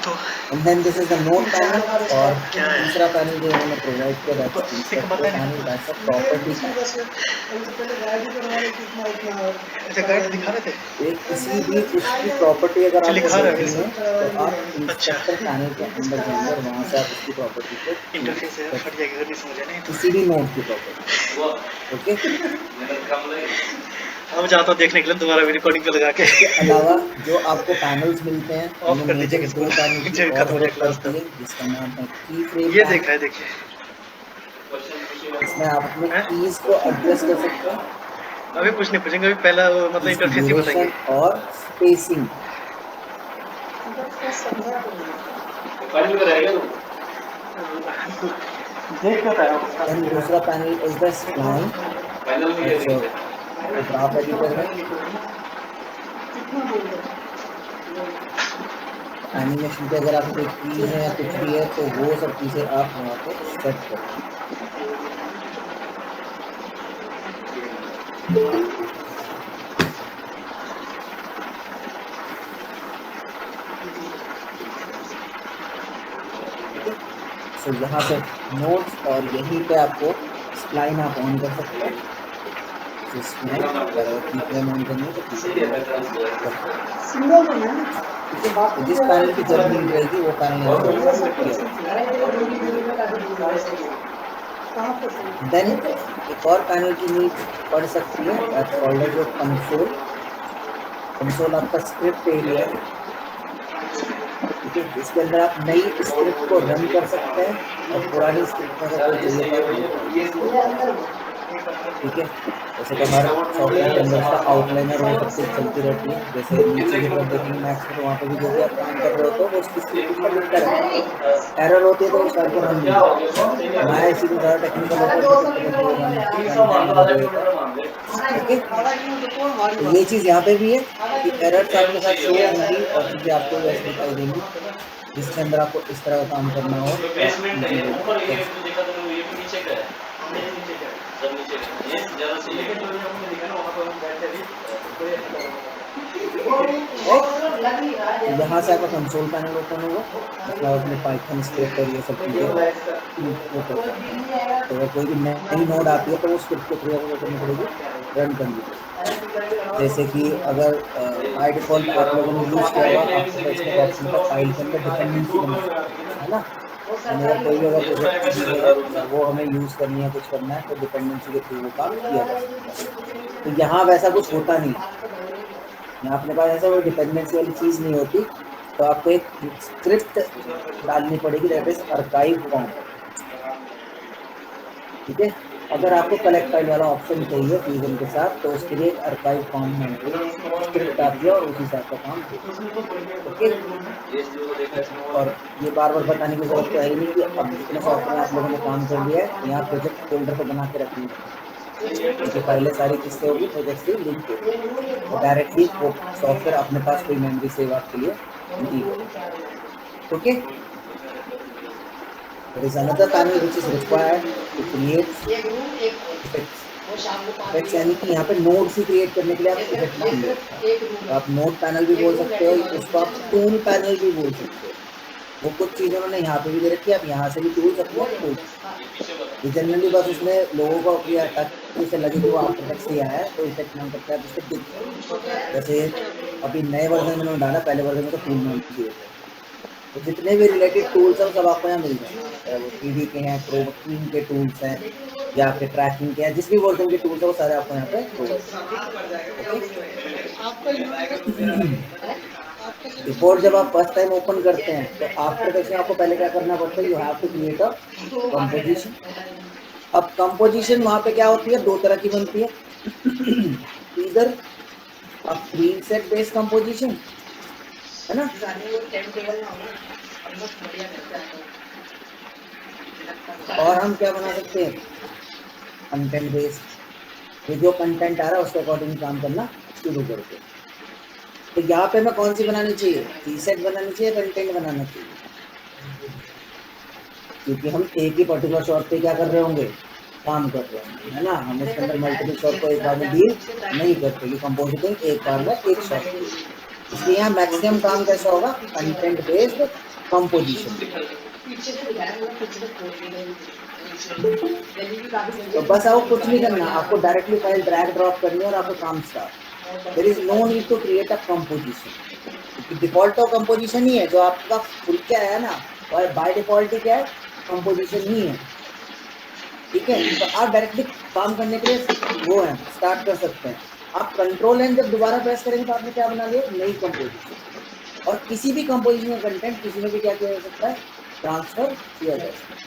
तो And then this is the node panel और दूसरा पैनल जो उन्होंने प्रोवाइड किया दैट्स द पता नहीं panel that's a property panel. अच्छा गाइड दिखा रहे थे। एक किसी भी उसकी प्रॉपर्टी अगर आपको लिखा रहा है देखनी है तो आप अच्छा इंस्पेक्टर पैनल के अंदर जाएंगे और वहां से आप उसकी प्रॉपर्टी को इंटरफेस है फट जाएगा अगर नहीं समझ आने तो। किसी भी नोड की प्रॉपर्टी। ओके अब जाता हूँ देखने के लिए दोबारा भी रिकॉर्डिंग पे लगा के। इसके अलावा जो आपको पैनल्स मिलते हैं ऑफ उनमें कर दीजिएगा मेजर इसको। दो पैनल की जब और खत्म हो जाए जरूरत क्लास पड़ती है जिसका नाम है की फ्रेम ये पैनल। देख रहा है देखिए। इसमें आप अपने कीज को एडजस्ट कर सकते हैं। अभी कुछ नहीं पूछेंगे, अभी पहला मतलब इंटरफेस ही बताएंगे। और स्पेसिंग देख के बताया देन दूसरा panel is the spline graph editor है। एनिमेशन पे अगर आप कोई चीज है या कुछ भी है तो वो सब चीजें आप वहाँ पे सेट करें। तो यहाँ पे नोट्स और यहीं पे आपको स्प्लाइन आप ऑन कर सकते हैं। जिसमें ऑन करनी है तो जिस पैनल की जरूरत रहेगी वो पैनल देन एक और पैनल की नीड पड़ सकती है कॉल्ड जो कंसोल। कंसोल आपका स्क्रिप्ट एरिया है, ठीक है, जिसके अंदर आप नई स्क्रिप्ट को रन कर सकते हैं और पुरानी स्क्रिप्ट में अगर कोई चाहिए ठीक है। जैसे कि हमारे सॉफ्टवेयर के अंदर उसका आउटलाइनर वो सब चीज चलती रहती है। जैसे नीचे की तरफ देखेंगे मैक्स में तो वहाँ पे भी जो भी आप काम कर रहे होते हो वो उसकी स्क्रिप्ट में लिखता रहता है। एरर होती है तो उस टाइप को रन नहीं मैं इसी को ज़्यादा टेक्निकल होता है। तो ये चीज़ यहाँ पे भी है कि एरर्स आपके साथ शो होंगी और चीज़ें आपको वैसे दिखाई देंगी जिसके अंदर आपको इस तरह का काम करना हो। यहाँ से आपका कंसोल पैनल ओपन होगा, मतलब अपने पाइथन स्क्रिप्ट और ये सब चीज़ें तो अगर कोई भी नई नोड आती है तो वो स्क्रिप्ट के थ्रू आपको करनी पड़ेगी, रन करनी पड़ेगी। जैसे कि अगर बाय डिफॉल्ट आप लोगों ने यूज़ किया होगा आपको ऑप्शन पर फाइल के अंदर डिपेंडेंसी बना है ना, अगर कोई भी अगर वो हमें यूज़ करनी है कुछ करना है तो डिपेंडेंसी के थ्रू वो काम किया जा सकता है। तो यहाँ वैसा कुछ होता नहीं, यहाँ अपने पास ऐसा कोई डिपेंडेंसी वाली चीज़ नहीं होती। तो आपको एक स्क्रिप्ट डालनी पड़ेगी दैट इज आर्काइव फॉर्म, ठीक है। अगर आपको कलेक्ट फाइल वाला ऑप्शन चाहिए फ्यूजन के साथ तो उसके लिए एक आर्काइव फॉर्म में स्क्रिप्ट आती है और उसी हिसाब का काम ओके। और ये बार बार बताने की जरूरत तो है नहीं कि अब जितने सॉफ्टवेयर आप लोगों ने काम कर लिया है यहाँ प्रोजेक्ट फोल्डर को बना के रखनी है, क्योंकि पहले सारी किस्तें होगी प्रोजेक्ट से लिंक होगी तो डायरेक्टली वो सॉफ्टवेयर अपने पास कोई मेमोरी सेव आपके लिए दी okay. There is another panel which is required to create effects. Effects यानी कि यहाँ पे नोड्स ही क्रिएट करने के लिए आप इफेक्ट मान लो, आप नोड पैनल भी बोल सकते हो, उसको आप टूल पैनल भी बोल सकते हो। वो कुछ चीज़ें उन्होंने यहाँ पे भी दे रखी है, आप यहाँ से भी टूल्स अपने टूल्स जनरली बस उसमें लोगों को अपनी टच से लगे कि वो आफ्टर इफेक्ट्स से आया है तो इफेक्ट नाम करता है उसके जैसे अभी नए वर्जन में उन्होंने डाला, पहले वर्जन में तो टूल नाम दिए थे। तो जितने भी रिलेटेड टूल्स हैं सब आपको यहाँ मिल जाएंगे, वो 3D के हैं, प्रोग्रामिंग के टूल्स हैं या आपके ट्रैकिंग के हैं, जिस भी वर्जन के टूल्स हैं वो सारे आपको यहाँ पे रिपोर्ट जब आप फर्स्ट टाइम ओपन करते हैं तो आफ्टर इफेक्ट्स में आपको पहले क्या करना पड़ता है, you have to create a composition. अब कंपोजिशन वहाँ पे क्या होती है, दो तरह की बनती है, इधर अ प्रीसेट बेस्ड कंपोजिशन है ना, और हम क्या बना सकते हैं कंटेंट बेस्ड, ये जो कंटेंट आ रहा है उसके अकॉर्डिंग काम करना शुरू करते हैं। तो यहाँ पे मैं कौन सी बनानी चाहिए, प्रीसेट बनानी चाहिए, कंटेंट बनाना चाहिए, क्योंकि हम एक ही पर्टिकुलर शॉट पे क्या कर रहे होंगे, काम कर रहे होंगे, है ना। हम इसके अंदर मल्टीपल शॉट को एक बार में डील नहीं करते कि कंपोजिटिंग एक बार में एक शॉट। इसलिए यहाँ मैक्सिमम काम कैसा होगा, कंटेंट बेस्ड कंपोजिशन। तो बस आपको कुछ नहीं करना, आपको डायरेक्टली फाइल ड्रैग ड्रॉप करनी है और आपको काम start. There is no need to create a composition. Default तो कंपोजिशन ही है जो आपका खुल के आया ना, और बाय डिफॉल्ट ही क्या है, कंपोजिशन ही है। ठीक है, तो आप डायरेक्टली काम करने के लिए वो है स्टार्ट कर सकते हैं। आप कंट्रोल एंड जब दोबारा प्रेस करेंगे तो आपने क्या बना लिया, नई कंपोजिशन। और किसी भी कंपोजिशन का कंटेंट किसी में भी क्या किया जा सकता है, ट्रांसफर किया जा सकता है।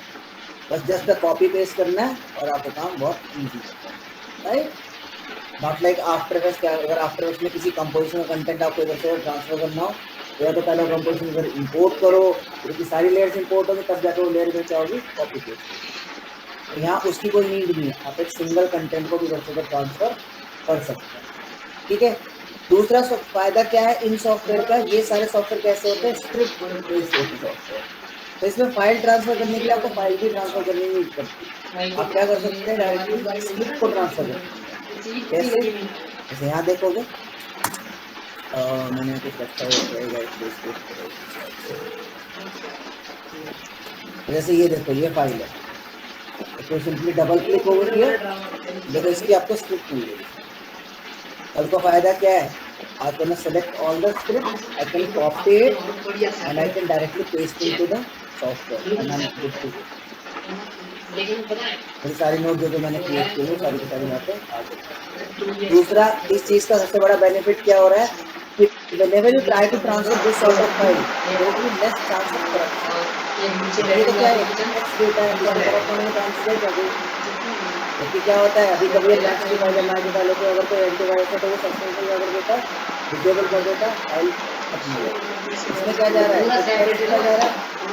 बस जस्ट कॉपी पेस्ट करना है और आपका काम बहुत इजी है, right. Not like after effects. क्या अगर आफ्टर इफेक्ट्स में किसी कंपोजिशन का कंटेंट आपको इधर से ट्रांसफर करना हो, तो या तो पहले कंपोजिशन इधर इंपोर्ट करो, फिर सारी लेयर्स इंपोर्ट होगी, तब जाकर वो लेयर में क्या होगी, कॉपी पेस्ट। तो यहाँ उसकी कोई नीड नहीं है, आप एक सिंगल कंटेंट को भी इधर से ट्रांसफर कर सकते हैं। ठीक है, दूसरा फायदा क्या है इन सॉफ्टवेयर का, ये सारे सॉफ्टवेयर कैसे होते हैं, स्क्रिप्ट बेस्ड होते हैं सॉफ्टवेयर। तो इसमें फाइल ट्रांसफर करने के लिए आपको फाइल भी ट्रांसफर करने की नीड पड़ती है। आप क्या कर सकते हैं, डायरेक्टली स्क्रिप्ट को ट्रांसफर कर सकते हैं। कैसे, जैसे यहाँ देखोगे मैंने कुछ रखा है, जैसे ये देखो ये फाइल है, तो सिंपली डबल क्लिक ओवर किया, देखो इसकी आपको स्क्रिप्ट मिल गई। अब का फायदा क्या है, I can select all the scripts, I can copy it and I can directly paste into the software and I'm good to go। ये सारी नोट जो मैंने क्रिएट की है सारी की सारी यहाँ पे आ गई। दूसरा इस चीज का सबसे बड़ा बेनिफिट क्या हो रहा है कि whenever you try to transfer this sort of file, there will be less chance of corruption। ये तो क्या है, टेक्स्ट डेटा है, इसकी तरफ मैंने ट्रांसलेट कर दी। क्योंकि क्या होता है, अभी कभी मैक्स की फाइल मैच की फाइल अगर कोई एंटीवायरस है तो वो सस्पेंशन कर देता है, डिसेबल कर देता है, फाइल खत्म हो जाती है। इसमें क्या जा रहा है, डेटा जा रहा है,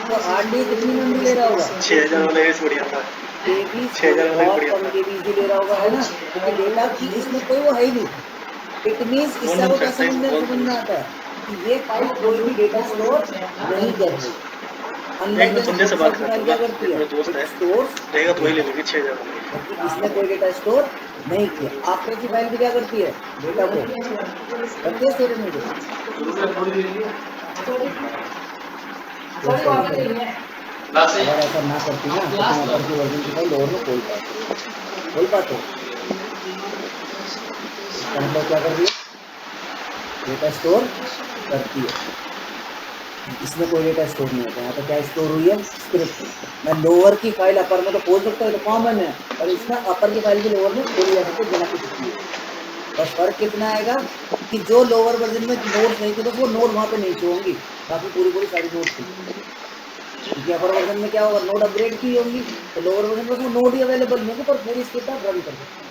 तो हार्ड डिस्क कितनी मेमोरी ले रहा होगा, 6000 वाला एस बढ़िया था, केबी 6000 वाला बहुत बढ़िया कम था। केबी ले रहा होगा, है ना, क्योंकि डेटा की इसमें कोई वो है ही नहीं। इट मींस इससे आपको क्या समझ में आता है कि ये फाइल कोई भी डेटा स्टोर नहीं कर रही। एक मिनट तुमने से बात करता हूँ क्या ना, करती एक है, मेरा दोस्त है, इट स्टोर्स रहेगा तो वही ले लेंगे 6000 वाला। जबकि इसने कोई डेटा स्टोर नहीं किया। आफ्टर की फाइल भी क्या करती है, डेटा को रखती है स्टोरेज में। अगर ऐसा ना करती ना तो तुम ऊपर की वर्जन की फाइल लोअर में खोल पाते। इसका मतलब क्या कर रही है, डेटा स्टोर करती है। इसमें कोई डेटा स्टोर नहीं होता। यहाँ पे क्या स्टोर हुई है, स्क्रिप्ट। मैं लोअर की फाइल अपर में तो खोल सकता हूँ, तो कॉमन है, और इसमें अपर की फाइल भी लोअर में खोली जा सकती है बिना कुछ किए। बस फर्क कितना आएगा कि जो लोअर वर्जन में नोड नहीं थे बस वो नोड वहाँ पे नहीं शो होंगी, बाकी पूरी सारी नोड थी। क्योंकि अपर वर्जन में क्या होगा, नोड अपग्रेड की होंगी, तो लोअर वर्जन में वो नोड ही अवेलेबल नहीं होगी, पर पूरी स्क्रिप्ट आप रन कर सकते हैं।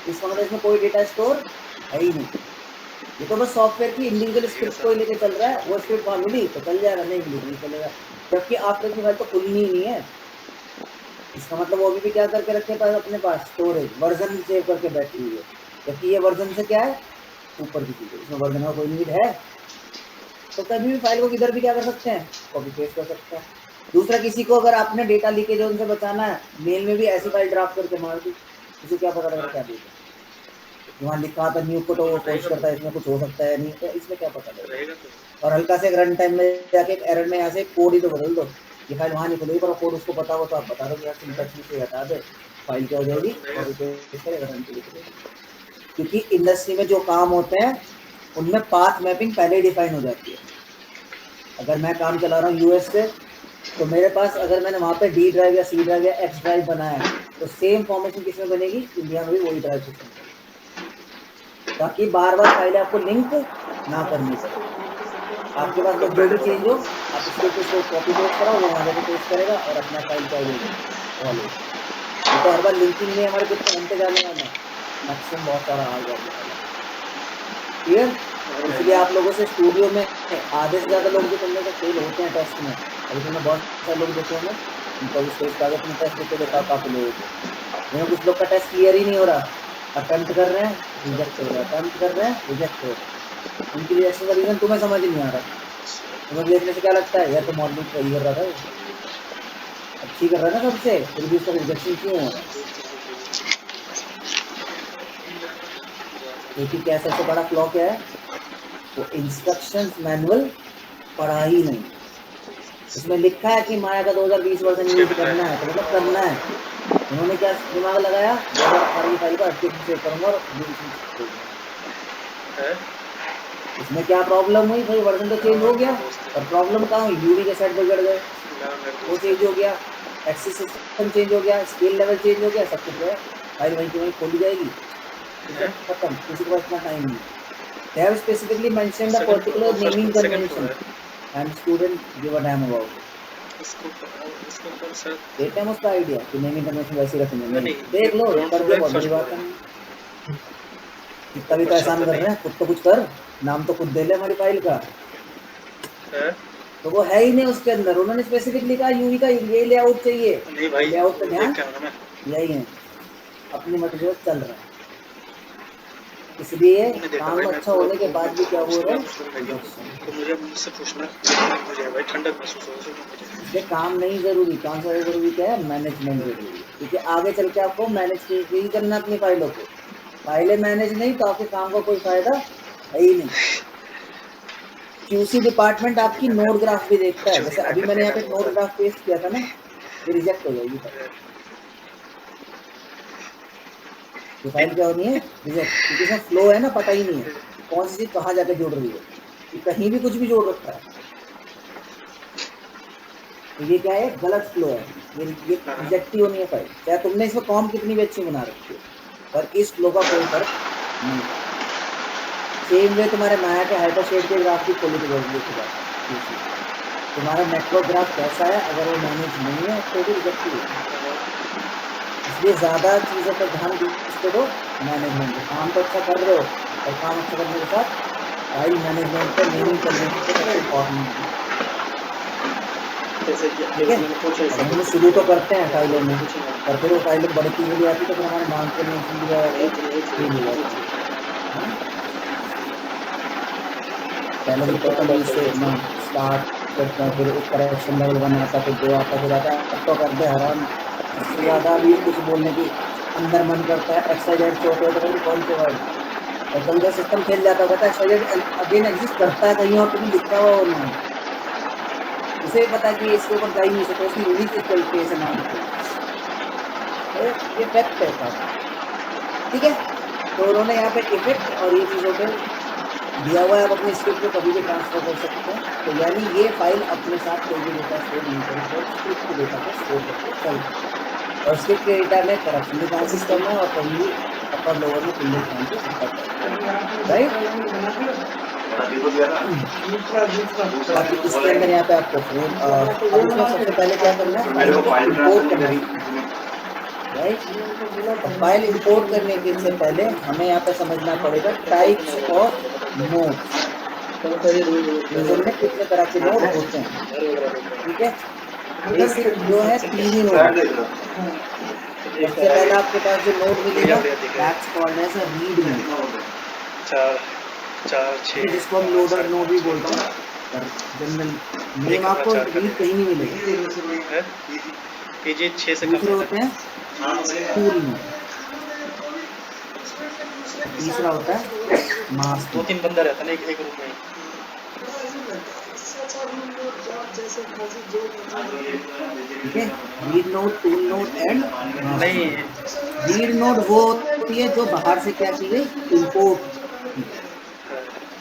इसका मतलब इसमें कोई डेटा स्टोर है ही नहीं। ये तो बस सॉफ्टवेयर की इंडिविजुअल स्क्रिप्ट को लेके चल रहा है, वो स्क्रिप्ट वहाँ मिली तो चल जाएगा, नहीं मिली नहीं चलेगा। जबकि आफ्टर की फाइल तो खुलनी ही नहीं है। इसका मतलब वो भी क्या करके रखे पास अपने पास, स्टोरेज वर्जन सेव करके बैठी हुई है। जबकि ये वर्जन से क्या है, ऊपर की चीज है, इसमें वर्जन का कोई नीड है। तो कभी भी फाइल को किधर भी क्या कर सकते हैं, कॉपी पेस्ट कर सकते हैं। दूसरा, किसी को अगर आपने डेटा लीकेज उनसे बचाना है, मेल में भी ऐसी फाइल ड्राफ्ट करके मार दी, किसी क्या पता लगा क्या देगा। वहाँ लिखा था न्यू को, तो वो पोस्ट करता है इसमें कुछ हो सकता है नहीं, तो इसमें क्या पता लगेगा। और हल्का से रन टाइम में जाके एक एरर में यहाँ से कोड ही तो बदल दो, ये फाइल वहाँ नहीं खुलेगी, पर कोड उसको पता हो तो आप बता दो कि यार सिंटैक्स से हटा दे, फाइल क्या हो जाएगी, क्योंकि इंडस्ट्री में जो काम होते हैं उनमें पाथ मैपिंग पहले ही डिफाइन हो जाती है। अगर मैं काम चला रहा हूँ यूएस से, तो मेरे पास अगर मैंने वहाँ पे डी ड्राइव या सी ड्राइव या एक्स ड्राइव बनाया है, तो सेम फॉर्मेशन किसमें बनेगी, इंडिया में भी वही ड्राइव सिस्टम, ताकि बार बार फाइलें आपको लिंक ना करनी पड़े। आपके पास बस जो भी चेंज हो, आप इसको कॉपी पेस्ट कराओ, वो वहाँ जाकर पेस्ट करेगा और अपना फाइल का तो हर बार लिंकिंग में हमारे कितने घंटे जाने वाले हैं, मैक्सिमम बहुत सारा आ जाएगा। क्लियर। इसलिए आप लोगों से स्टूडियो में आधे से ज़्यादा लोग जो तुमने से फेल होते हैं टेस्ट में, अभी तुमने बहुत सारे लोग देखे होंगे उनका भी स्टेज कागज में टेस्ट देते देखा काफ़ी लोगों को, कुछ लोग का टेस्ट क्लियर ही नहीं हो रहा, अटेम्प्ट कर रहे हैं रिजेक्ट हो रहा है, अटेम्प्ट कर रहे हैं रिजेक्ट हो रहा है। उनकी रिजेक्शन का रीज़न तुम्हें समझ नहीं आ रहा। तुम्हें देखने से क्या लगता है, यार तो मॉडलिंग सही कर रहा था, अच्छी कर रहा है ना सबसे, फिर भी उसका रिजेक्शन क्यों हो रहा है। क्योंकि क्या सबसे बड़ा फ्लॉ क्या है, वो इंस्ट्रक्शंस मैनुअल पढ़ा ही नहीं। इसमें लिखा है कि माया का 2020 वर्जन यूज करना है, तो मतलब करना है। उन्होंने क्या दिमाग लगाया, 2018 की फाइल को एप्लीकेशन सेव करूंगा और इसमें क्या प्रॉब्लम हुई भाई, वर्जन तो चेंज हो गया, और प्रॉब्लम कहाँ हुई, यूवी के सेट बिगड़ गए, वो चेंज हो गया, एक्सेस सिस्टम चेंज हो गया, स्केल लेवल चेंज हो गया, सब कुछ है, फाइल वहीं की वहीं खोली जाएगी, खत्म, किसी के पास इतना टाइम नहीं। They have specifically mentioned a particular naming convention and student give a damn about it. देते हैं उसका आइडिया कि नेमिंग कन्वेंशन वैसे रखेंगे, देख लो, कर दिया, बहुत बड़ी बात है। इतना भी तो एहसान कर रहे हैं, खुद तो कुछ कर, नाम तो खुद दे ले हमारी फाइल का, तो वो है ही नहीं उसके अंदर। उन्होंने स्पेसिफिकली कहा यूवी का ये लेआउट चाहिए, लेआउट पे ध्यान यही है, अपनी मर्जी से चल रहा है। इसलिए काम अच्छा होने के बाद भी क्या हो रहा है, तो मुझे मुझसे पूछना, मुझे भाई ठंडक महसूस हो रही है। इसलिए काम नहीं जरूरी, काम से जरूरी क्या है, मैनेजमेंट जरूरी, क्योंकि आगे चल के आपको मैनेज ही करना अपनी फाइलों को। फाइलें मैनेज नहीं तो आपके काम का कोई फायदा है ही नहीं। क्यूसी डिपार्टमेंट आपकी नोड ग्राफ भी देखता है, जैसे अभी मैंने यहाँ पे नोड ग्राफ पेस्ट किया था ना, ये रिजेक्ट हो जाएगी ये फाइल, क्या होनी है, रिजेक्ट, क्योंकि इसमें फ्लो है ना, पता ही नहीं है कौन सी चीज कहाँ जाके जोड़ रही है, कि कहीं भी कुछ भी जोड़ रखा है, तो ये क्या है, गलत फ्लो है, ये रिजेक्ट ही होनी है फाइल, चाहे तुमने इसमें कॉम कितनी भी अच्छी बना रखी है, पर इस फ्लो का कोई फर्क नहीं। सेम वे तुम्हारे माया के हाइपरशेड के ग्राफ की क्वालिटी बढ़ तुम्हारा नेटवर्क ग्राफ कैसा है, अगर वो मैनेज नहीं है तो भी रिजेक्ट ही है। इसलिए ज़्यादा चीज़ों पर ध्यान दो, मैनेजमेंट पे काम तो अच्छा कर रहे हो, और काम अच्छा करने के साथ फाइल मैनेजमेंट पर नेमिंग करने के इम्पॉर्टेंट है। ठीक है, हम शुरू तो करते हैं फाइलों में, और फिर वो फाइलें बढ़ती हुई आती तो फिर हमारे नाम के लिए पहले भी प्रथम से स्टार्ट करते हैं, फिर एक करेक्शन लेवल 1 आता, फिर 2 आता, फिर आता, अब तो कर दे हराम, इससे ज़्यादा भी कुछ बोलने की अंदर मन करता है। एक्सवाइजेड छोटे होते हैं कौन से वर्ड, एकदम का सिस्टम खेल जाता है, कहता है एक्सवाइजेड अगेन एग्जिस्ट करता है कहीं और, कहीं लिखा हुआ और नहीं, उसे पता कि इसके ऊपर जा ही नहीं सकता, उसकी यूनिक चलती है ऐसे नाम, ये फैक्ट है। ठीक है, तो उन्होंने यहाँ पे इफेक्ट और ये चीज़ों पे दिया हुआ है, आप अपने स्क्रिप्ट को कभी भी ट्रांसफर कर सकते हैं। तो यानी ये फाइल अपने साथ कोई भी डेटा स्टोर नहीं करेगी, और स्क्रिप्ट के डेटा को स्टोर करके चल, और स्क्रिप्ट के डेटा में करप्शन भी ट्रांसिस करना है, और कहीं भी अपर लोअर में फिल्टर ट्रांसिस राइट। बाकी इसके अंदर यहाँ पे आपको सबसे पहले क्या करना है, इम्पोर्ट करना है, राइट। फाइल इंपोर्ट करने के से पहले हमें यहाँ पे समझना पड़ेगा टाइप्स ऑफ नोड्स, यूजर में कितने तरह के नोड होते हैं। ठीक है, बेसिक जो है 3 ही नोड। सबसे पहले आपके पास जो नोड मिलेगा that's called as a read node, 4 6 जिसको हम लोडर नोड भी बोलते हैं, पर जनरल नेम आपको रीड कहीं नहीं मिलेगा। ये 6 से दूसरे होते हैं टूल नोड, तीसरा होता है मास्क। 2-3 बंदा रहता है ना एक रूम में। ठीक है, read node, tool node and नहीं, रीड नोड वो होती है जो बाहर से क्या की गई, इंपोर्ट।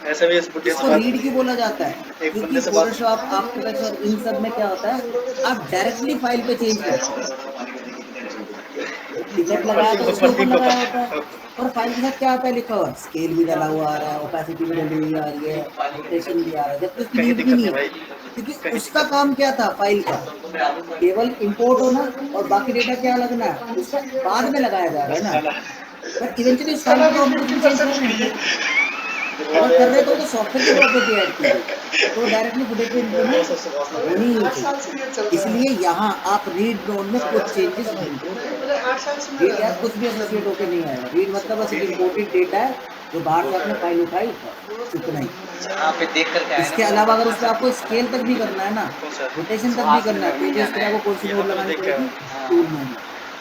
ऐसा भी इस बुढ़े इसको रीड क्यों बोला जाता है, क्योंकि फोटोशॉप, आफ्टर इफेक्ट्स और इन सब में क्या होता है, आप डायरेक्टली फाइल पे चेंज करते हैं, इफेक्ट लगाया तो उसके ऊपर लगाया होता है, और फाइल के साथ क्या आता है लिखा हुआ, स्केल भी डाला हुआ आ रहा है, ओपेसिटी भी डली हुई आ रही है, रोटेशन भी आ रहा है, जबकि उसकी नीड भी नहीं है, क्योंकि उसका काम क्या था, फाइल का केवल इंपोर्ट होना, और बाकी डेटा क्या लगना है, उसका बाद में लगाया जा रहा है ना, बट इवेंचुअली उस फाइल को हम कुछ भी चेंज कर रहे हैं, और कर रहे तो सॉफ्टवेयर की प्रॉपर्टी ऐड की गई, तो डायरेक्टली फुटेज पे इम्प्लीमेंट होनी ही चाहिए। इसलिए यहाँ आप रीड नोड में कुछ चेंजेस रीड यार कुछ भी एसोसिएट होकर नहीं आएगा, रीड मतलब बस इम्पोर्टेड डेटा है जो बाहर से आपने फाइल उठाई, इतना ही। इसके अलावा अगर उसमें आपको स्केल तक भी करना है ना, रोटेशन तक भी करना है, तो इस तरह को कोई सी नोड लगानी पड़ेगी, टूल नोड।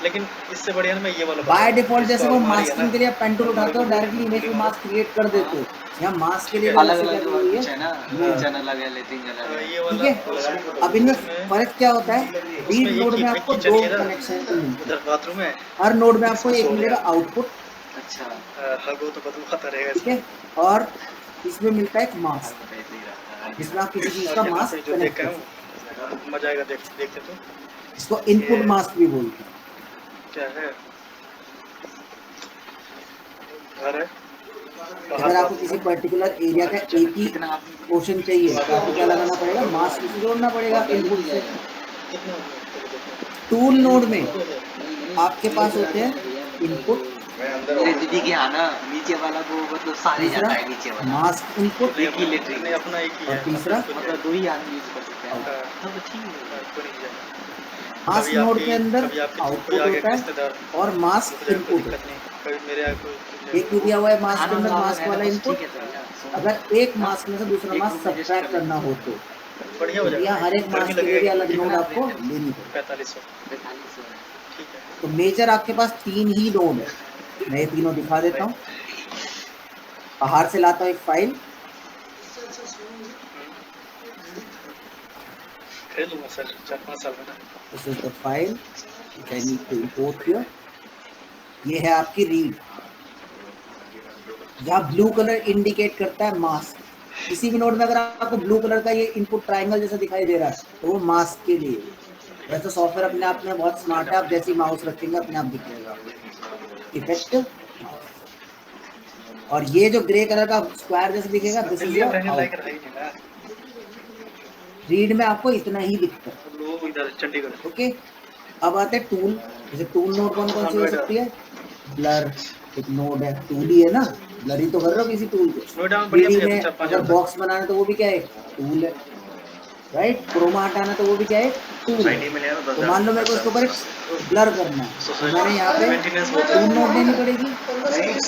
लेकिन इससे बढ़िया ना मैं ये वाला बाय डिफॉल्ट जैसे वो हमारी है मास्किंग ना, के लिए आप पेन टूल उठाते हो डायरेक्टली इमेज में मास्क क्रिएट कर देते हो, यहाँ मास्क के लिए भी अलग अलग से अलग क्या जो हुई कुछ है ना, है। रीजन अलग है, लेटिंग अलग है। ये ठीक वाला है, अब इनमें फर्क क्या होता है, उसमें रीड एक नोड ही में एक आपको ही 2 चलिए ना, कनेक्शन मिलते उधर हैं, बाथरूम है, हर नोड में आपको इसमें एक सो मिलेगा गया। आउटपुट, अच्छा, हग हो तो बदबू आता रहेगा ठीक इसमें। है, और इसमें मिलता है एक हर मास्क बार ऐसे ही रहता है। जिसमें आप किसी चीज और का यहाँ पे मास्क जो देख कनेक्ट के कर हूँ, सकते हैं, मजा आएगा देखते तो। इसको इनपुट ये मास्क भी बोलते हैं। क्या है, घर है, बाहर अगर आपको बाथरूम किसी है, पर्टिकुलर एरिया का किचन है। एक ही कितना आप पोर्शन चाहिए तो आपको क्या लगाना पड़ेगा, मास्क से जोड़ना पड़ेगा इनपुट से। कितना टूल नोड में नहीं, आपके पास होते हैं इनपुट, मेरे दीदी के यहाँ ना नीचे वाला वो मतलब सारे दूसरा जाता है नीचे वाला। मास्क इनपुट, एक ही लेटरिन नहीं, अपना एक ही और है, तीसरा अपना मतलब 2 ही आदमी यूज कर सकते हैं। आउट। तब तो ठीक है। कोई नहीं जाएगा। मास्क कभी नोड आपकी के अंदर कभी आपके कोई आउटपुट आ गया होता है रिश्तेदार, और मास्क दूसरे कोई इनपुट दिक्कत होता नहीं, कभी मेरे यहाँ कोई है। एक भी दिया हुआ है मास्क के खाना अंदर, वाना मास्क रहना वाला बस इनपुट, ठीक है तो यार। अगर एक मास्क में से दूसरा एक मास्क रूम में एडजस्ट सब्ट्रैक्ट कर करना हो तो बढ़िया हो यहाँ हर जाएगा। एक गर्मी मास्क के लिए भी लगेगा अलग नोड कितना आपको रेट है? लेनी पड़ेगी। 4500। 4500 है। ठीक है, तो मेजर आपके पास 3 ही नोड है, मैं ये तीनों दिखा देता हूँ। बाहर से लाता हूँ एक फाइल, खरीद लूँगा सर 4-5 साल में ना। This is the file which I need to import here. ये है आपकी रीड, जहाँ ब्लू कलर इंडिकेट करता है मास्क। किसी भी नोड में अगर आपको ब्लू कलर का ये इनपुट ट्रायंगल जैसा दिखाई दे रहा है तो वो मास्क के लिए। वैसे सॉफ्टवेयर अपने आप में बहुत स्मार्ट है, आप जैसे ही माउस रखेंगे अपने आप दिखेगा आपको इफेक्ट। और ये जो ग्रे कलर का स्क्वायर जैसा दिखेगा दिस इज दिल्ली में योर रहने लायक आउट। रहा ही नहीं ना, रीड में आपको इतना ही दिखता है, हम लोगों को इधर चंडीगढ़। ओके। अब आते हैं टूल, जैसे टूल नोड कौन कौन सी हो नोएडा, सकती है, ब्लर एक नोड है, टूल ही है ना, ब्लर ही तो कर रहे हो किसी टूल को। नोएडा में बढ़िया 3D मिल में जाता है अगर 4-5 बॉक्स बनाना है तो वो भी क्या है, टूल है, राइट। क्रोमा हटाना तो वो भी क्या है, टूल है। सोसाइटी में ले आना तो मान लो मेरे को इसके ऊपर ब्लर करना है तो मैंने यहाँ पे मेंटेनेंस टूल नोड लेनी पड़ेगी।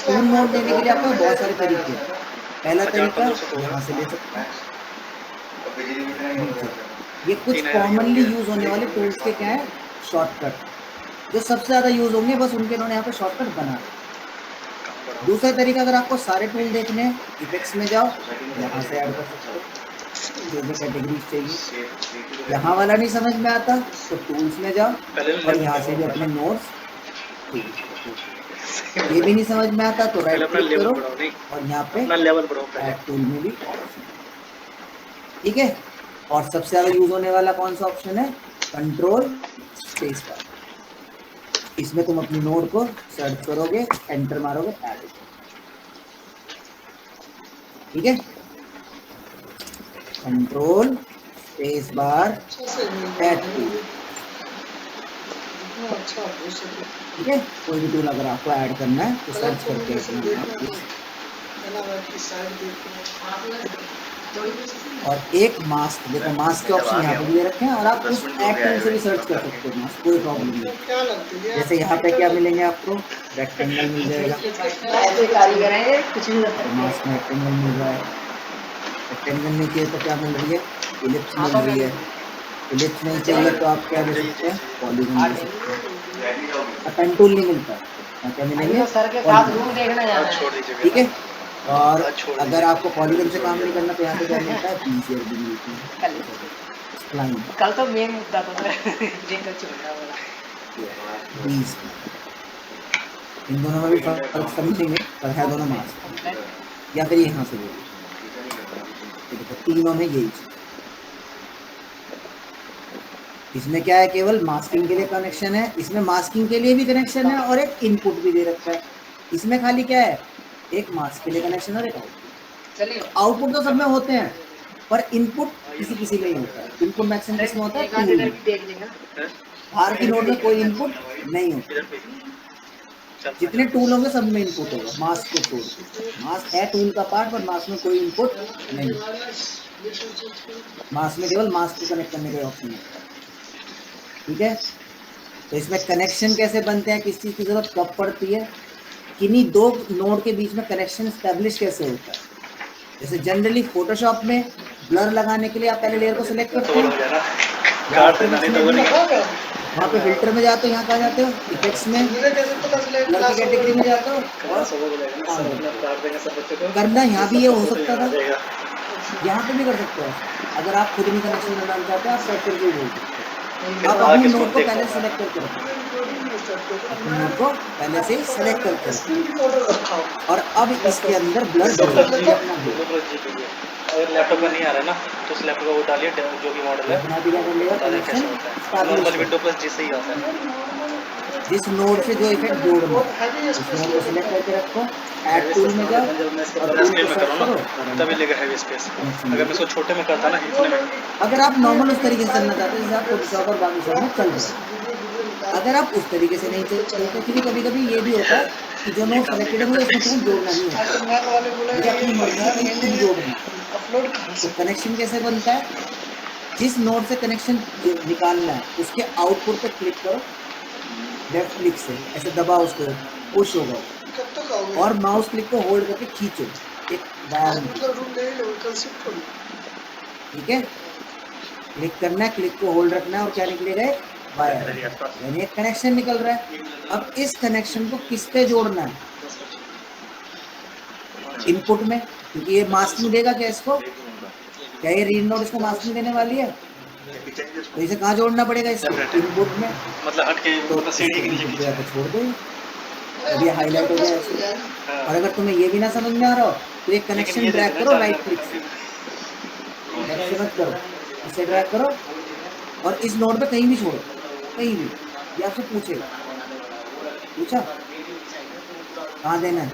टूल नोड लेने के लिए आपको बहुत सारे तरीके हैं। पहला तरीका 1500 यहाँ से ले सकते हैं, नीचे। ये कुछ 3000 कॉमनली यूज होने वाले टूल्स के क्या है, शॉर्टकट, जो सबसे ज्यादा यूज होंगे बस उनके इन्होंने यहाँ पे शॉर्टकट बना दिया। दूसरा तरीका, अगर आपको सारे टूल देखने हैं, इफेक्ट्स में जाओ, यहाँ से ऐड कर सकते हो जो जो कैटेगरीज चाहिए। यहाँ वाला नहीं समझ में आता तो टूल्स में जाओ और यहाँ से भी अपने नोट्स। ये भी नहीं समझ में आता तो पहले राइट अपना क्लिक लेवल करो बढ़ाओ, नहीं और यहाँ पे अपना लेवल बढ़ाओ पहले। ऐड टूल में भी, ठीक है। और सबसे ज्यादा यूज होने वाला कौन सा ऑप्शन है, कंट्रोल स्पेस बार। इसमें तुम अपनी नोड को सर्च करोगे, एंटर मारोगे, ऐड, ठीक है। Control space bar add tool, ठीक है। कोई भी टूल अगर आपको ऐड करना है तो सर्च करके और एक मास्क, देखो मास्क के ऑप्शन यहाँ पे भी दे रखे हैं और आप उस ऐड टूल से भी सर्च कर सकते हो मास्क, कोई प्रॉब्लम नहीं। जैसे यहाँ पे क्या मिलेंगे आपको, रेक्टेंगल मिल जाएगा, मास्क में रेक्टेंगल मिल रहा है। रेक्टेंगल नहीं चाहिए तो क्या मिल रही है, इलिप्स मिल रही है। इलिप्स नहीं चाहिए तो आप क्या ले सकते हैं, पॉलीगन ले सकते हैं। पेन टूल नहीं मिलता है, क्या मिलेंगे, ठीक है। और अगर आपको पॉलीगन से काम नहीं करना तो यहाँ पे क्या मिलता है, बीजियर भी मिलती है, स्प्लाइन, कल तो मेन मुद्दा था जिंगल छोड़ना वाला। बीज। इन दोनों में भी फर्क समझेंगे पर है दोनों मास्क। या फिर यहाँ से देखो तीनों में यही चीज। इसमें क्या है, केवल मास्किंग के लिए कनेक्शन है, इसमें मास्किंग के लिए भी कनेक्शन है और एक इनपुट भी दे रखा है। इसमें खाली क्या है, एक मास्क के लिए कनेक्शन और एक आउटपुट। चलिए आउटपुट तो सब में होते हैं पर इनपुट किसी किसी में ही होता है। इनपुट मैक्सिमम किसमें होता है, एक आध टूल इधर में। भी देख लेना। बाहर की नोड में कोई इनपुट नहीं होता, इधर पे जितने टूल होंगे सब में इनपुट होगा, मास्क को छोड़ के। मास्क है टूल का पार्ट पर मास्क में कोई इनपुट नहीं, मास्क में केवल मास्क को कनेक्ट करने का ऑप्शन है, ठीक है। तो इसमें कनेक्शन कैसे बनते हैं, किस चीज की जरूरत कब पड़ती है, किन्हीं दो नोड के बीच में कनेक्शन स्टैब्लिश कैसे होता है। जैसे जनरली फोटोशॉप में ब्लर लगाने के लिए आप पहले लेयर को सिलेक्ट करते हैं, काट देना नहीं तो वो नहीं वहाँ पे फिल्टर में जाते हो, यहाँ कहाँ जाते हो, इफेक्ट्स में, मुझे कैसे पता चले कलर क्लास की कैटेगरी में जाते हो और सब हो जाएगा ना, सब अपना काट देंगे सब बच्चों को। करना यहाँ भी ये हो सकता था, जाएगा। यहाँ पे भी कर सकते हो। अगर आप खुद नहीं कनेक्शन बनाना चाहते आप सेट करके बोल सकते हो। आप आगे अपनी इसको नोट को देखो। पहले सेलेक्ट करके रखो, अपनी नोट को पहले से ही सेलेक्ट करके रखो और अब इसके अंदर ब्लर डॉक्टर अपना जी के लिए अगर लैपटॉप में नहीं आ रहा है ना तो उस लैपटॉप का वो डालिए जो भी मॉडल है, अपना भी क्या कर लेगा, बता दें कैसे कनेक्शन होता है। नॉर्मल स्टैब्लिश विंडो प्लस जी से ही आता है। जिस नोड से जो इफेक्ट जोड़ना है उस नोड को सिलेक्ट करके रखो, ऐड टूल में जाओ जब मैं इसको और बड़ा टूल स्क्रीन को में सर्च करूँ ना करो। तभी लेगा हैवी स्पेस। अगर मैं इसको छोटे में करता ना इतने में, अगर आप नॉर्मल उस तरीके से चलना चाहते हैं जैसे आप फोटोशॉप और बाकी सब में चल रहे हैं, अगर आप उस तरीके से नहीं चलते, क्योंकि कभी कभी ये भी होता है कि जो नोट सेलेक्टेड है मुझे उसमें टूल जोड़ना नहीं होता, मुझे अपनी मर्जी से कहीं खुद जोड़ना है। तो कनेक्शन कैसे बनता है, जिस नोड से कनेक्शन निकालना है उसके आउटपुट पे क्लिक करो, लेफ्ट क्लिक से ऐसे दबाओ, उसको पुश होगा और माउस क्लिक को होल्ड करके खींचो एक वायर में, ठीक है। क्लिक करना है, क्लिक को होल्ड रखना है और क्या निकलेगा, एक वायर, यानी एक कनेक्शन निकल रहा है। अब इस कनेक्शन को किस पे जोड़ना है, इनपुट में, क्योंकि ये मास्किंग देगा क्या इसको, क्या ये रीड नोड इसको मास्किंग देने वाली है, तो इसे कहाँ जोड़ना पड़ेगा, इसको इनपुट में। मतलब हट के तो मतलब सीढ़ी के नीचे इनपुट खींचा। पे छोड़ दो, अब ये हाईलाइट हो गया ऐसे। और अगर तुम्हें ये भी ना समझ में आ रहा हो तो ये कनेक्शन ड्रैग करो राइट क्लिक से, ऐसे मत करो, इसे ड्रैग करो और इस नोड पे कहीं भी छोड़ो, कहीं भी, ये आपसे पूछेगा, पूछा कहाँ देना है,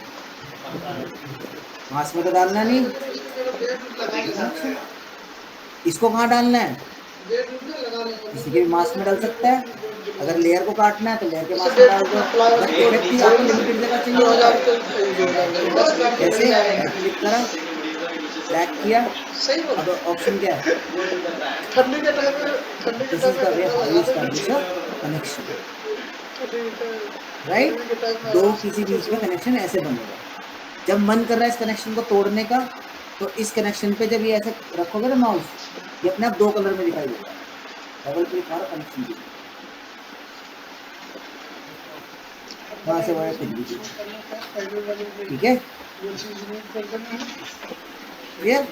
मास्क में तो डालना नहीं, इसको कहाँ डालना है, किसी के भी मास्क में डाल सकता है। अगर लेयर को काटना है तो लेयर के मास्क में डाल दो, अगर इफेक्ट ही आपको लिमिटेड जगह चाहिए होता है, कैसे क्लिक करा, ड्रैग किया, अब ऑप्शन क्या है, this is the way how you establish a connection, right. दो किसी बीच में कनेक्शन ऐसे बनेगा। जब मन कर रहा है इस कनेक्शन को तोड़ने का तो इस कनेक्शन पे जब ये ऐसे रखोगे ना माउस, ये अपने आप दो कलर में दिखाई देगा, डबल क्लिक मारो कनेक्शन की, वहां से वहां फिर भी, ठीक है, क्लियर।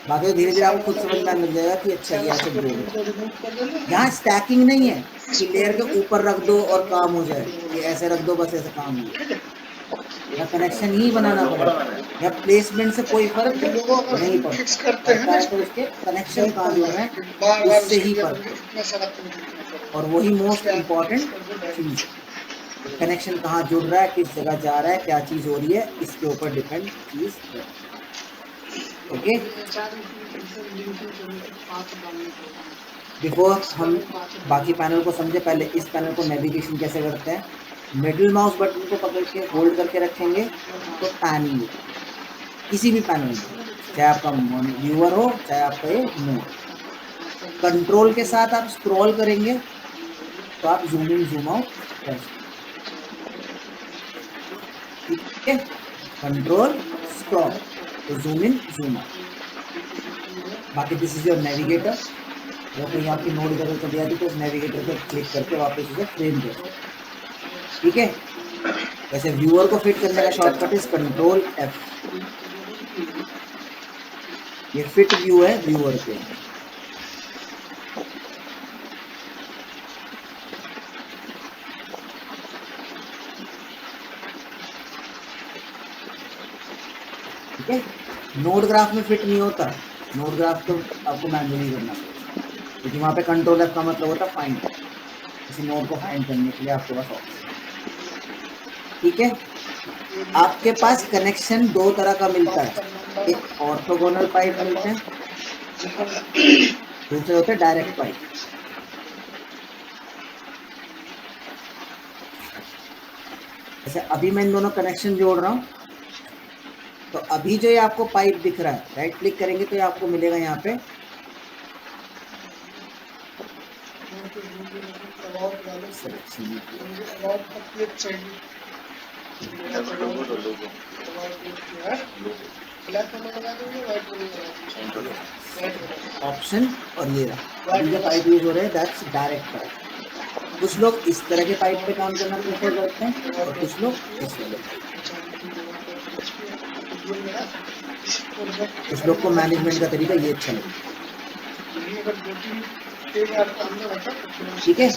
बाकी धीरे धीरे आपको खुद समझ में आने लग जाएगा कि अच्छा ये ऐसे जोड़ो। यहाँ स्टैकिंग नहीं है कि लेयर के ऊपर रख दो और काम हो जाए, ये ऐसे रख दो बस ऐसे काम हो जाए, या कनेक्शन ही बनाना पड़ेगा, या प्लेसमेंट से कोई फर्क नहीं पड़ता, तो उसके कनेक्शन कहाँ जोड़ रहे हैं उससे ही फर्क है। और वही मोस्ट इम्पॉर्टेंट चीज, कनेक्शन कहाँ जुड़ रहा है, किस जगह जा रहा है, क्या चीज हो रही है, इसके ऊपर डिपेंड चीज है। ओके, बिफोर हम बाकी पैनल को समझे, पहले इस पैनल को नेविगेशन कैसे करते हैं। मिडिल माउस बटन को पकड़ के होल्ड करके रखेंगे तो पैन व्यू, किसी भी पैनल में, चाहे आपका व्यूअर हो चाहे आपका ये नोट, कंट्रोल के साथ आप स्क्रॉल करेंगे तो आप जूम इन जूम आउट कर सकते, ठीक है, कंट्रोल स्क्रॉल तो जूम इन जूम आउट। बाकी दिस इज योर नेविगेटर, वो कहीं आपकी नोट इधर चली जाती तो उस नेविगेटर पे क्लिक करके वापस उसे फ्रेम कर, ठीक है। वैसे व्यूअर को फिट करने का शॉर्टकट इज कंट्रोल F, ये फिट व्यू है व्यूअर पे। ठीक है, नोड ग्राफ में फिट नहीं होता, नोड ग्राफ तो आपको मैन्युअली करना पड़ेगा, क्योंकि वहाँ पे कंट्रोल F का मतलब होता है फाइंड, किसी नोड को फाइंड करने के लिए आपके पास ऑप्शन, ठीक है। आपके पास कनेक्शन दो तरह का मिलता है, एक ऑर्थोगोनल पाइप मिलते हैं, दूसरे होते हैं डायरेक्ट पाइप। जैसे अभी मैं इन दोनों कनेक्शन जोड़ रहा हूँ, तो अभी जो ये आपको पाइप दिख रहा है, राइट क्लिक करेंगे तो ये आपको मिलेगा यहाँ पे ऑप्शन, और ये रहा पाइप यूज हो रहा है, दैट्स डायरेक्ट पाइप। कुछ लोग इस तरह के पाइप पे काम करना प्रेफर करते हैं और कुछ लोग इस वाले। कुछ लोग को मैनेजमेंट का तरीका ये अच्छा लगता है। ठीक है,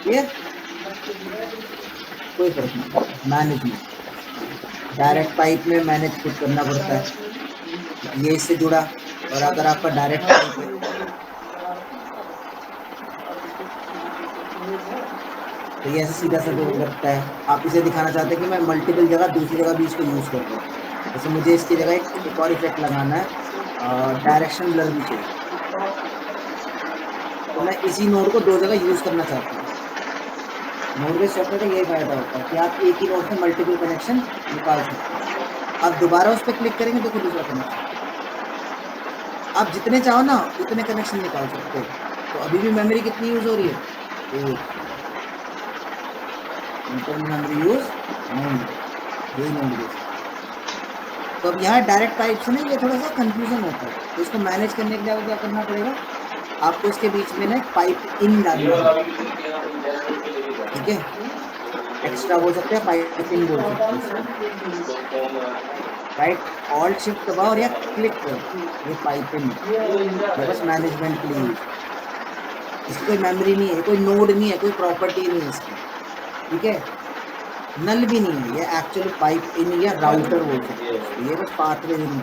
क्लियर? कोई फर्क नहीं। मैनेजमेंट डायरेक्ट पाइप में मैनेज खुद करना पड़ता है, ये इससे जुड़ा। और अगर आपका डायरेक्ट पाइप है तो ये ऐसे सीधा सा डोर लगता है। आप इसे दिखाना चाहते हैं कि मैं मल्टीपल जगह दूसरी जगह भी इसको यूज़ कर रहा हूँ। जैसे मुझे इसकी जगह एक और इफेक्ट लगाना है, डायरेक्शन ब्लर भी चाहिए, तो मैं इसी नोड को दो जगह यूज़ करना चाहता हूँ। नोड बेस्ड सॉफ्टवेयर का यही फायदा होता है कि आप एक ही नोड से मल्टीपल कनेक्शन निकाल सकते हैं। आप दोबारा उस पर क्लिक करेंगे तो फिर दूसरा कनेक्शन, आप जितने चाहो ना उतने कनेक्शन निकाल सकते हो। तो अभी भी मेमोरी कितनी यूज़ हो रही है? इंटरनल मेमोरी यूज नहीं, यही नोड बेस्ड। तो अब यहाँ डायरेक्ट पाइप से ना ये थोड़ा सा कंफ्यूजन होता है, तो इसको मैनेज करने के लिए आपको क्या करना पड़ेगा, आपको इसके बीच में ना पाइप इन डालना है। ठीक है, एक्स्ट्रा बोल सकते हैं, पाइप इन बोल सकते हैं। राइट, ऑल्ट शिफ्ट दबाओ और या क्लिक करो, ये पाइप इन बस मैनेजमेंट के लिए। इसकी कोई मेमोरी नहीं है, कोई नोड नहीं है, कोई प्रॉपर्टी नहीं है इसकी। ठीक है, नल भी नहीं है, ये एक्चुअली पाइप इन या राउटर बोल सकते हैं। ये बस पाथवे नहीं,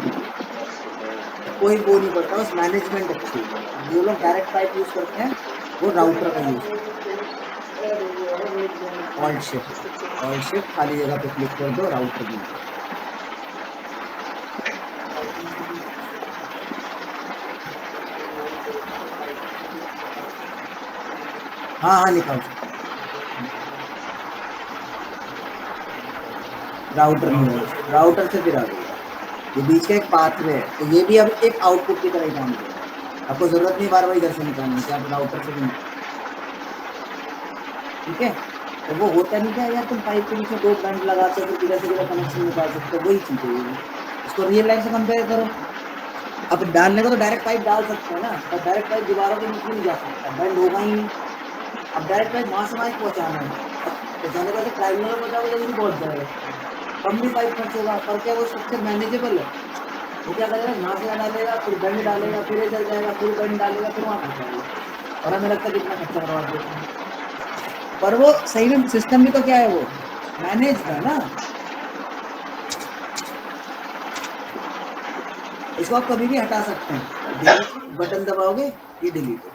कोई वो नहीं पड़ता, बस मैनेजमेंट अच्छी है। जो लोग डायरेक्ट पाइप यूज करते हैं वो राउटर का यूज करते हैं। ऑल्ट शिफ्ट खाली जगह पे क्लिक कर दो, राउटर भी। हाँ निकाल सकते, राउटर नहीं है, राउटर से फिर आ गया। ये बीच का एक पाथवे है, तो ये भी अब एक आउटपुट की तरह ही काम करेगा। आपको जरूरत नहीं बार बार इधर से निकालने की, आप राउटर से भी। ठीक है, तो वो होता नहीं क्या यार, तुम पाइप के बीच में 2 बैंड लगाते हो, फिर किधर से किधर कनेक्शन निकाल सकते हो, वही चीज़ है। इसको रियल लाइफ से कंपेयर करो। अब डालने को तो डायरेक्ट पाइप डाल सकते हैं ना, पर डायरेक्ट पाइप दीवारों के बीच में नहीं जा सकता, बैंड होगा ही नहीं। अब डायरेक्ट पाइप वहाँ से वहाँ पहुँचाना है, पहुँचाने का ट्राइंगल में पहुँचा जल्दी पहुँच जाएगा, कम भी पाइप खर्च होगा, पर क्या वो स्ट्रक्चर मैनेजेबल है। वो क्या करेगा, यहाँ से डालेगा, फिर बैंड डालेगा, फिर इधर जाएगा, फिर बैंड डालेगा, फिर वहाँ पहुँचाएगा। और हमें लगता है कितना खर्चा करवा देते हैं, पर वो सही में सिस्टम भी तो क्या है, वो मैनेज है ना। इसको आप कभी भी हटा सकते हैं, बटन दबाओगे ये डिलीट हो।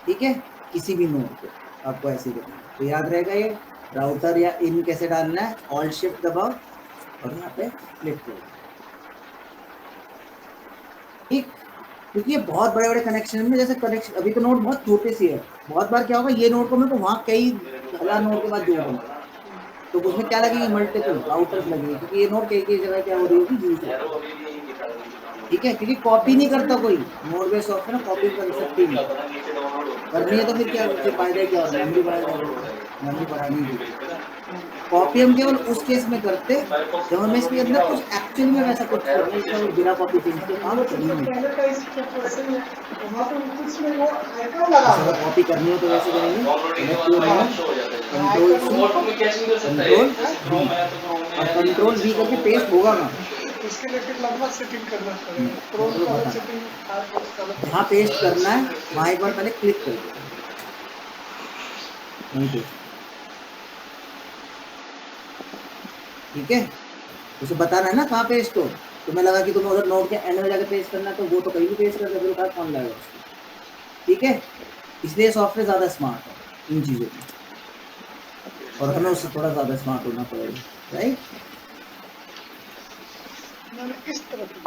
ठीक है, किसी भी नोड पे आपको ऐसे करना है, तो याद रहेगा ये राउटर या इन कैसे डालना है। ऑल्ट शिफ्ट दबाओ और यहाँ पे क्लिक करो। ठीक, क्योंकि ये बहुत बड़े बड़े कनेक्शन में, जैसे कनेक्शन अभी तो नोड बहुत छोटे सी है, बहुत बार क्या होगा, ये नोड को मेरे को वहाँ कई हजार नोड के बाद जोड़ना, तो उसमें क्या लगेगी, मल्टीपल राउटर्स लगेगी, क्योंकि ये नोड कई जगह क्या हो रही होगी, यूज हो। ठीक है, क्योंकि कॉपी नहीं करता कोई, नोड बेस्ड सॉफ्टवेयर कॉपी कर सकती नहीं, करनी है तो फिर क्या फायदा है, क्या मेमोरी बढ़ानी है। कॉपी हम केवल उस केस में करते जब हमें इसके अंदर कुछ एक्चुअल में वैसा कुछ करने का बिना कॉपी चेंज के काम करनी है। अगर कॉपी करनी हो तो वैसे करेंगे, कंट्रोल वी करके पेस्ट होगा ना, उसके लिए फिर लगभग सेटिंग करना पड़ेगा। जहाँ पेस्ट करना है वहाँ एक बार पहले क्लिक कर दो। ठीक है, उसे बताना है ना कहाँ पेस्ट हो। तुम्हें लगा कि तुम्हें उधर नोड के एंड में जाकर पेस्ट करना है, तो वो तो कहीं भी पेस्ट कर दे, फिर कौन लाएगा उसको। ठीक है, इसलिए सॉफ्टवेयर ज़्यादा स्मार्ट है इन चीज़ों में, और हमें उससे थोड़ा ज़्यादा स्मार्ट होना पड़ेगा, राइट।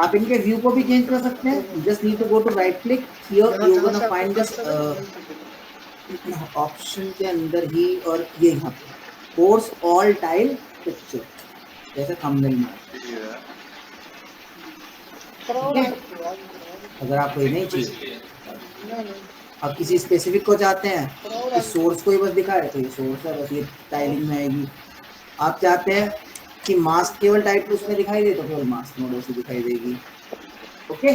आप इनके व्यू को भी चेंज कर सकते हैं, just need to go to right click here, you gonna find this option के अंदर ही, और ये यहाँ पे फोर्स ऑल टाइल पिक्चर, जैसे थंबनेल में। ठीक है, अगर आपको ये नहीं चाहिए, आप किसी स्पेसिफिक को चाहते हैं, इस सोर्स को ही बस दिखाए तो ये सोर्स है, बस ये टाइलिंग में आएगी। आप चाहते हैं कि मास्क केवल टाइप उसमें दिखाई दे, तो केवल मास्क मोड से दिखाई देगी। ओके,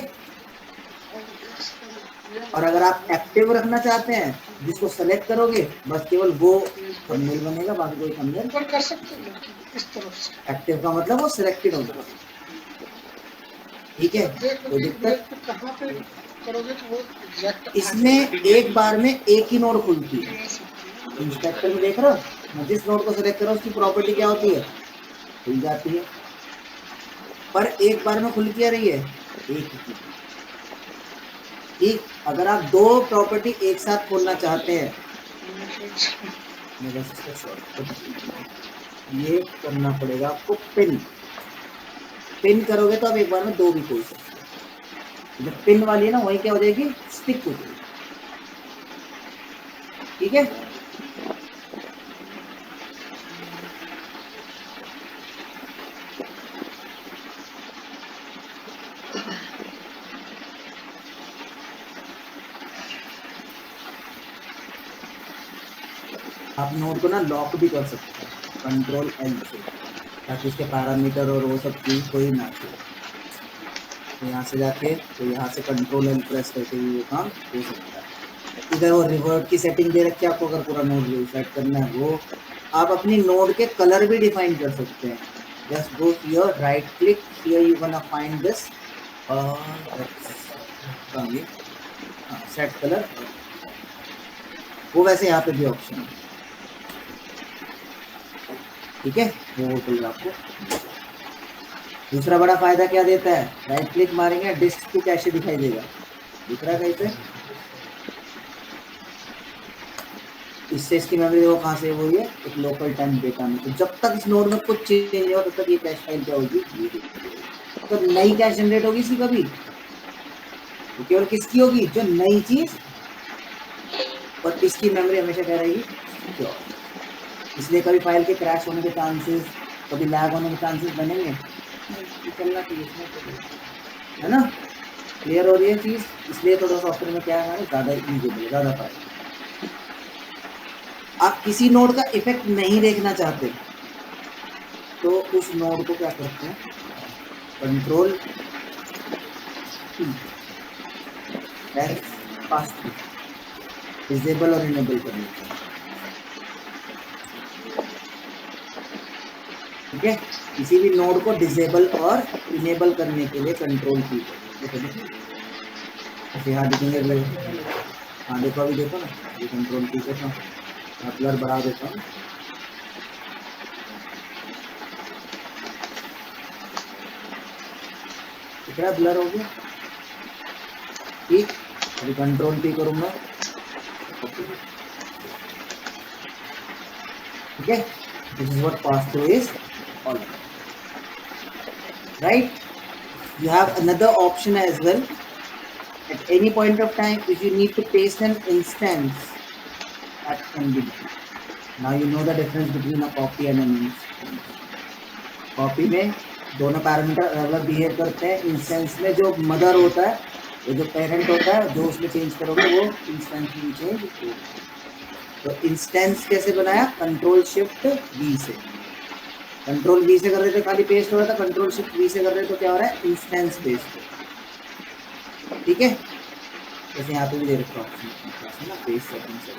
और अगर आप एक्टिव रखना चाहते हैं, जिसको सेलेक्ट करोगे बस केवल वो थंबनेल बनेगा, बाकी कोई थंबनेल ऊपर कर सकते हैं इस तरफ से। एक्टिव का मतलब वो सिलेक्टेड होगा। ठीक है, कोई दिक्कत? कहाँ पे करोगे तो वो एग्जैक्ट इसमें एक बार में एक ही नोड खुलती है। इंस्पेक्टर में देख रहे हो, मैं जिस नोड को सेलेक्ट करो उसकी प्रॉपर्टी क्या होती है, खुल जाती है। पर एक बार में खुल क्या रही है, एक ही। ठीक, अगर आप दो प्रॉपर्टी एक साथ खोलना चाहते हैं, ये करना पड़ेगा आपको पिन। पिन करोगे तो आप एक बार में दो भी खोल सकते हो। जब पिन वाली है ना, वही क्या हो जाएगी, स्टिक हो जाएगी। ठीक है, आप नोड को ना लॉक भी कर सकते हैं कंट्रोल एल से, ताकि उसके पैरामीटर और वो सब चीज कोई ना छे। तो यहाँ से जाके, तो यहाँ से कंट्रोल एल प्रेस करके भी वो काम हो सकता है। इधर वो रिवर्ट की सेटिंग दे रखी है आपको, अगर पूरा नोड रीसेट करना है वो। आप अपनी नोड के कलर भी डिफाइन कर सकते हैं। Just go here, right click here, you gonna find this set colour. वो वैसे यहाँ पे भी ऑप्शन है, ठीक है, वो कलर आपको। दूसरा बड़ा फायदा क्या देता है, राइट क्लिक मारेंगे डिस्क टू कैशे दिखाई देगा, दिख रहा है कहीं पे? इससे इसकी मेमोरी देखो कहाँ से वो है, एक लोकल टाइम डेटा में। तो जब तक इस नोड में कुछ चेंज नहीं हो तब तक ये कैश फाइल क्या होगी, तो नई कैश जनरेट होगी इसकी कभी, तो केवल किसकी होगी, जो नई चीज, और इसकी मेमोरी हमेशा क्या रहेगी, सिक्योर। इसलिए कभी फाइल के क्रैश होने के चांसेस, कभी लैग होने के चांसेस बनेंगे, चलना चाहिए है ना। क्लियर हो रही है चीज? इसलिए थोड़ा सॉफ्टवेयर में क्या है, ज़्यादा ईजी, ज़्यादा फायदा। आप किसी नोड का इफेक्ट नहीं देखना चाहते तो उस नोड को क्या करते हैं, कंट्रोल फास्ट डिसेबल और इनेबल करने के, ठीक है। किसी भी नोड को डिसेबल और इनेबल करने के लिए कंट्रोल की, यहाँ दिखेंगे, हाँ देखो अभी देखो ना, ये कंट्रोल की है, ब्लर बढ़ा देता हूँ। कितना ब्लर हो गया, ठीक। अभी कंट्रोल पी करूंगा, ठीक है। This is what pass through is all right. You have another option as well. At any point of time, if you need to paste an instance, that can be done. Now you know the difference between a copy and an instance. Copy में दोनों parameter अलग अलग behave करते हैं। Instance में जो mother होता है, वो जो पेरेंट होता है, जो उसमें चेंज करोगे वो इंस्टेंस में चेंज होगा। तो इंस्टेंस कैसे बनाया, कंट्रोल शिफ्ट वी से। कंट्रोल वी से कर रहे थे खाली पेस्ट हो रहा था, कंट्रोल शिफ्ट वी से कर रहे तो क्या हो रहा है, इंस्टेंस पेस्ट, ठीक है। जैसे यहाँ पे भी दे रखा ऑप्शन ना, पेस्ट सेटिंग से।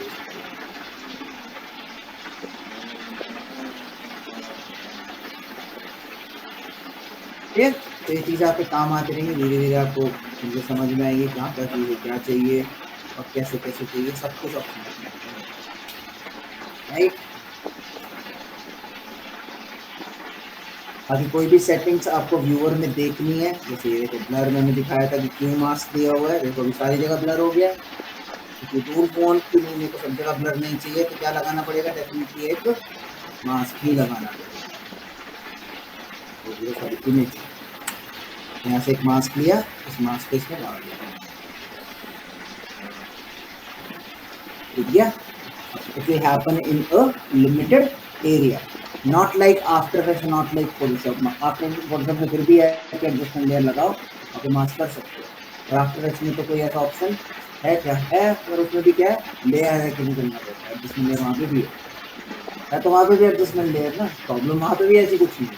ठीक, तो ये चीज़ आपके काम आती रहेंगी, धीरे धीरे आपको चीज़ें समझ में आएगी, कहाँ क्या चीज़ें क्या चाहिए और कैसे कैसे चाहिए, सब कुछ ऑप्शन, राइट। अभी कोई भी सेटिंग्स आपको व्यूअर में देखनी है, जैसे ये देखो ब्लर मैंने दिखाया था कि क्यों मास्क दिया हुआ है, देखो अभी सारी जगह ब्लर हो गया, क्योंकि दूर फोन की मेरे को सब जगह ब्लर नहीं चाहिए, तो क्या लगाना पड़ेगा, डेफिनेटली एक मास्क ही लगाना पड़ेगा। यहाँ से एक मास्क लिया, इस मास्क को इसमें डाल दिया, ठीक है। It will happen in a limited area, not like After Effects, not like Photoshop. After Photoshop में फिर भी है कि एडजस्टमेंट लेयर लगाओ, आप मास्क कर सकते हो, और After Effects में तो कोई ऐसा ऑप्शन है क्या है, और उसमें भी क्या है, लेयर है कि नहीं करना पड़ता है, एडजस्टमेंट लेयर वहाँ पे भी है, तो वहाँ पे भी एडजस्टमेंट लेयर ना, प्रॉब्लम वहाँ पे भी ऐसी कुछ नहीं,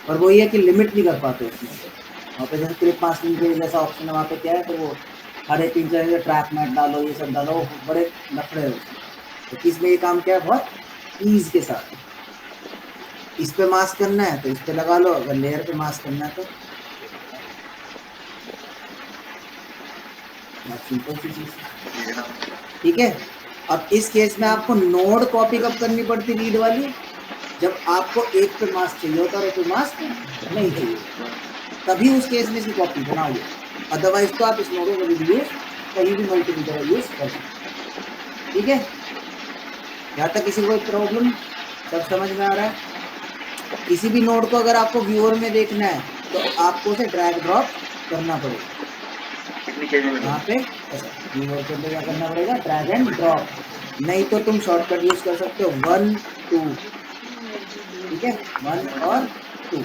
पर वही है कि लिमिट नहीं कर पाते उसमें। वहाँ पे जैसे क्लिप मास्किंग के जैसा ऑप्शन है, वहाँ पे क्या है, तो वो हर एक इंच ट्रैक मैट डालो, ये सब डालो, बड़े नखरे हैं उसमें। तो इसमें ये काम क्या है, बहुत ईज के साथ। इस पे मास्क करना है तो इस पे लगा लो, अगर लेयर पे मास्क करना है तो सिंपल सी चीज। ठीक है, अब इस केस में आपको नोड कॉपी कब करनी पड़ती रीड वाली, जब आपको एक पे मास्क चाहिए होता है और एक पे मास्क नहीं चाहिए, तभी उस केस में इसकी कॉपी बनाओगे। अदरवाइज तो आप इस नोड को कभी यूज कहीं भी मल्टीपल जगह यूज कर सकते। ठीक है, यहाँ तक किसी को कोई प्रॉब्लम, सब समझ में आ रहा है? किसी भी नोड को अगर आपको व्यूअर में देखना है तो आपको उसे ड्रैग ड्रॉप करना पड़ेगा। यहाँ पे व्यूअर के अंदर क्या करना पड़ेगा, ड्रैग एंड ड्रॉप। नहीं तो तुम शॉर्टकट यूज कर सकते हो 1 2। ठीक है, 1 और 2,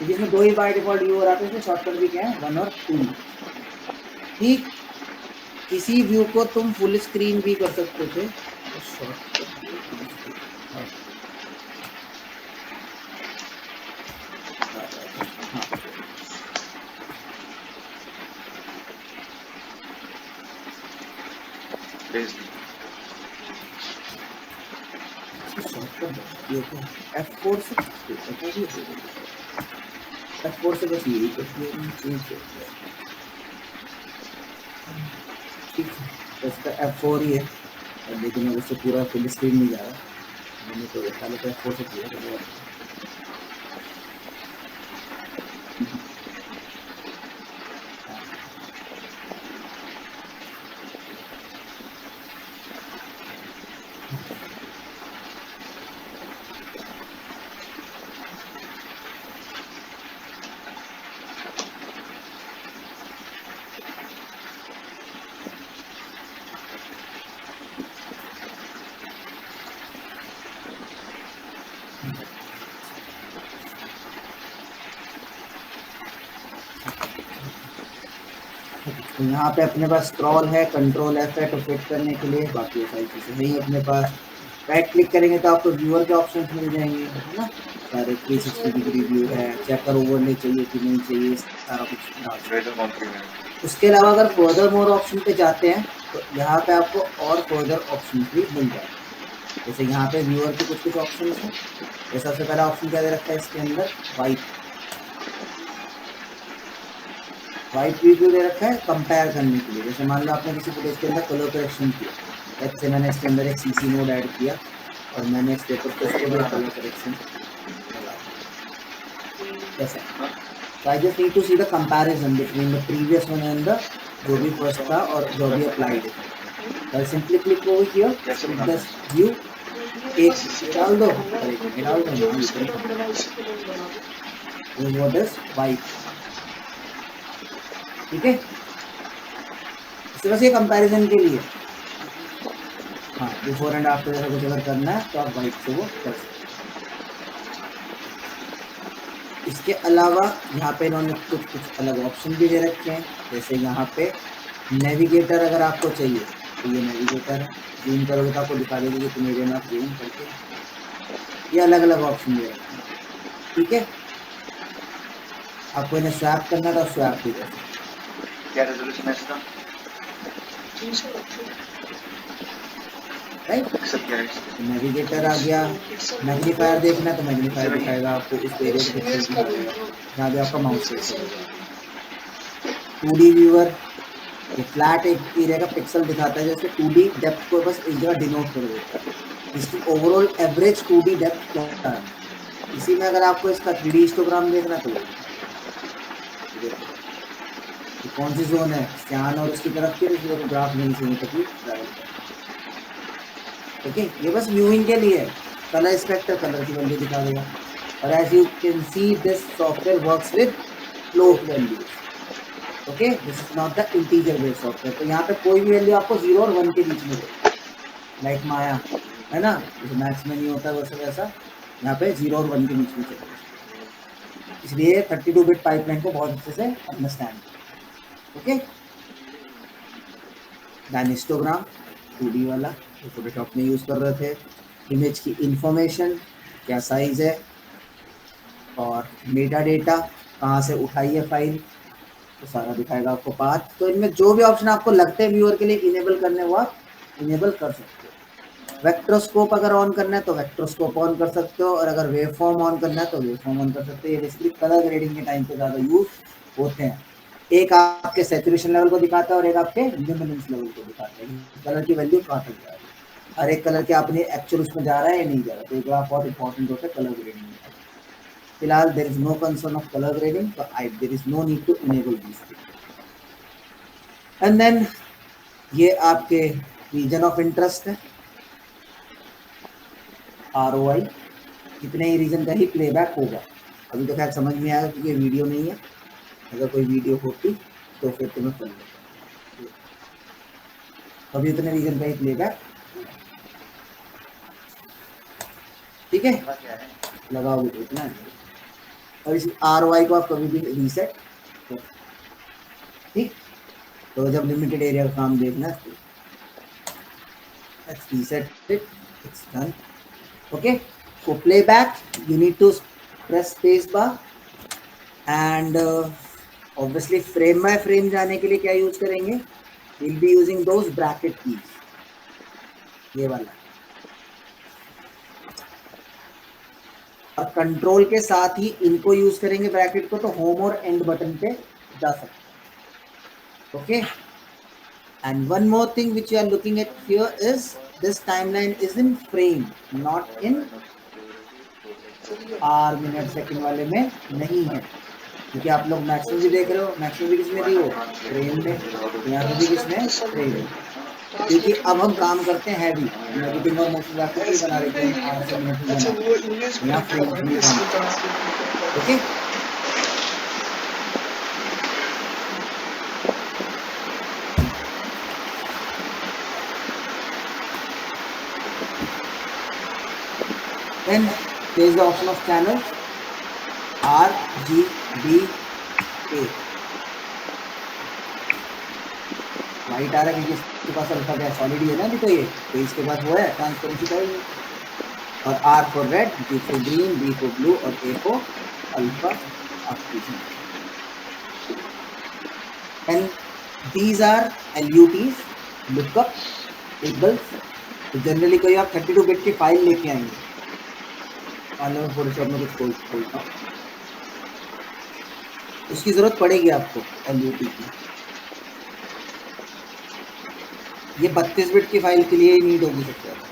जिसमें 2 ही बाय डिफॉल्ट व्यूअर आते हैं, शॉर्टकट भी क्या है 1 और 2। ठीक, किसी व्यू को तुम फुल स्क्रीन भी कर सकते थे, F4 से F4 से बस यही ठीक है, इसका F4 ही है, लेकिन अब उससे पूरा फुल स्क्रीन नहीं जा रहा, मैंने तो देखा लेकिन F4 से पूरा कर दिया। तो यहाँ पे अपने पास स्क्रॉल है, कंट्रोल F8 को फिट करने के लिए, बाकी सारी चीज़ें नहीं अपने पास। राइट क्लिक करेंगे तो आपको व्यूअर के ऑप्शंस मिल जाएंगे, है ना, सारे 360 डिग्री व्यू है, चेकर ओवरले चाहिए कि नहीं चाहिए, सारा कुछ। उसके अलावा अगर फर्दर मोर ऑप्शन पे जाते हैं तो यहाँ पे आपको और फर्दर ऑप्शन भी मिल जाएंगे। जैसे यहाँ पे व्यूअर के कुछ ऑप्शन हैं। जैसे सबसे पहला ऑप्शन क्या दे रखा है इसके अंदर, वाइट प्रीव्यू दे रखा है कंपेयर करने के लिए। जैसे मान लो आपने किसी फुटेज के अंदर कलर करेक्शन किया, जैसे मैंने इसके अंदर एक सीसी मोड ऐड किया और मैंने इस पेपर पे उसके लिए कलर करेक्शन कैसा, so I just need to see the comparison between the previous one and the जो भी फर्स्ट था और जो भी अप्लाइड है। तो simply click over here, plus view एक डाल दो और एक डाल दो, व्हाट इज वाइट। ठीक है, इससे बस ये कंपैरिजन के लिए। हाँ, बिफोर एंड आफ्टर जैसा कुछ अगर करना है तो आप वाइट से वो कर सकते। इसके अलावा यहाँ पे इन्होंने कुछ अलग ऑप्शन भी दे रखे हैं। जैसे यहाँ पे नेविगेटर अगर आपको चाहिए तो ये नेविगेटर है, जूम करोगे तो आपको दिखा देगी कि तुम एरिया में आप जूम करके, ये अलग अलग ऑप्शन दे रखे हैं। ठीक है, आपको इन्हें स्वैप करना था, स्वैप भी कर सकते। क्या रेजोल्यूशन है इसका? राइट, नेविगेटर आ गया। मैग्नीफायर देखना तो मैग्नीफायर दिखाएगा आपको उस एरिया के पिक्सल दिखाएगा जहाँ भी आपका माउस है। 2D व्यूअर ये फ्लैट एक एरिया का पिक्सल दिखाता है, जैसे 2D डेप्थ को बस एक जगह डिनोट कर देता है, इसकी ओवरऑल एवरेज 2D डेप्थ क्या है। इसी में अगर आपको इसका 3D हिस्टोग्राम देखना तो कौन सी जोन है, स्कैन और उसकी तरफ की ग्राफ नहीं से तकलीफ। ओके, ये बस व्यूइंग के लिए है। कलर स्पेक्टर कलर की वैल्यू दिखा देगा। और as you can see this software works with float values. Okay, this is not the integer based software. तो यहाँ पे कोई भी वैल्यू आपको 0 और 1 के बीच में देगा, लाइक माया है ना, जैसे मैथ्स में नहीं होता वैसा यहाँ पे 0 और 1 के बीच में चलेगा। इसलिए 32 बिट पाइपलाइन को बहुत अच्छे से understand. Okay, then histogram 2D वाला जो फोटोशॉप में यूज़ कर रहे थे। इमेज की इंफॉर्मेशन, क्या साइज़ है और मेटा डेटा, कहाँ से उठाई है फाइल, तो सारा दिखाएगा आपको पाथ। तो इनमें जो भी ऑप्शन आपको लगते हैं व्यूअर के लिए इनेबल करने, वो आप इनेबल कर सकते हो। वेक्टरोस्कोप अगर ऑन करना है तो वेक्टरोस्कोप ऑन कर सकते हो, और अगर वेव फॉर्म ऑन करना है तो वेव फॉर्म ऑन कर सकते हो। ये बेसिकली कलर ग्रेडिंग के टाइम पे ज़्यादा यूज होते हैं। एक आपके सैचुरेशन लेवल को दिखाता है और एक आपके ल्यूमिनेंस लेवल को दिखाता है, कलर की वैल्यू कहाँ तक जा रही है, हर एक कलर के अपने एक्चुअल उसमें जा रहा है या नहीं जा रहा है। तो एक ग्राफ बहुत इंपॉर्टेंट होता है कलर ग्रेडिंग में। फिलहाल there is no concern of colour grading, तो there is no need to enable this. And then ये आपके रीजन ऑफ इंटरेस्ट है, ROI, कितने ही रीजन का ही प्लेबैक होगा। अभी तो खैर समझ में आएगा क्योंकि ये वीडियो नहीं है, अगर कोई वीडियो होती तो फिर तुम्हें कर लेता। अभी उतने रीजन का ही प्लेबैक, ठीक है, लगाओगे तो इतना है। और इस ROI को आप कभी भी रीसेट कर, ठीक। तो जब लिमिटेड एरिया का काम देखना है तो let's reset it, it's done. Okay, for playback you need to press space bar and obviously frame by frame जाने के लिए क्या यूज करेंगे, we'll be using those bracket keys, ये वाला। और कंट्रोल के साथ ही इनको यूज करेंगे ब्रैकेट को, तो होम और एंड बटन पे जा सकते हैं। Okay, and one more thing which you are looking at here is this timeline is in frame, not in hour minute second वाले में नहीं है, क्योंकि आप लोग मैक्सिमम भी देख रहे हो, मैक्सिमम भी किसमें दी हो, फ्रेम में, यहाँ पे भी किसमें, फ्रेम में। क्योंकि अब हम काम करते हैं हैवी, नेगेटिव और मोशन ग्राफिक भी बना रहे हैं आर से मिनट में, अच्छा वो इंग्लिश यहाँ फ्रेम में। Okay, then there is the option of channel RGBA, white आ रहा है क्योंकि इसके पास अल्फा क्या सॉलिड ही है ना अभी, तो ये तो इसके पास वो है ट्रांसपेरेंसी का ही। और R for red, G for green, B for blue और A for alpha oxygen। and these are LUTs, lookup tables। तो जनरली कोई आप 32 बिट की फाइल लेके आएंगे, मान लो फोटोशॉप में कुछ खोलता हूँ, उसकी जरूरत पड़ेगी आपको LUT की। ये 32 बिट की फाइल के लिए ही नीड होगी सबसे ज़्यादा,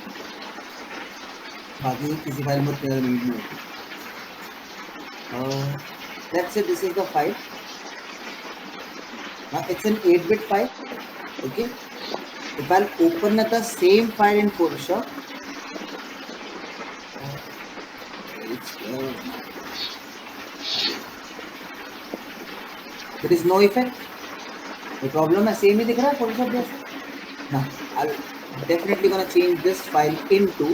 बाकी किसी फाइल में उतनी नीड नहीं होगी। Let's say this is the file, it's an 8-bit file. Okay, if I'll open the same file in Photoshop, there is no effect। the problem है सेम ही दिख रहा है Photoshop जैसे ना। I'll definitely gonna change this file into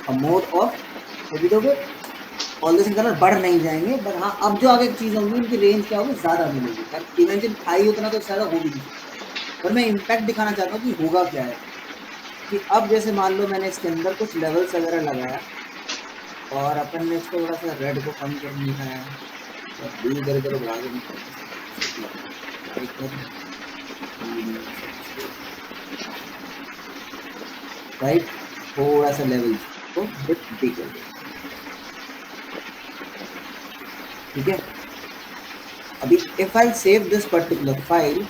a mode of heavy to bit। All this colour बढ़ नहीं जाएंगे, but हाँ अब जो आगे चीज़ होंगी उनकी रेंज क्या होगी, ज़्यादा मिलेगी। इमेजिन हाई उतना तो ज़्यादा हो भी नहीं, पर मैं इम्पैक्ट दिखाना चाहता हूँ कि होगा क्या है। कि अब जैसे मान लो मैंने इसके अंदर कुछ लेवल्स वगैरह लगाया और अपन ने इसको थोड़ा सा रेड को कम कर दिया है और ब्लू इधर उधर बढ़ा के, राइट, थोड़ा सा लेवल को बिट बिगर, ठीक है। अभी if I save this particular file,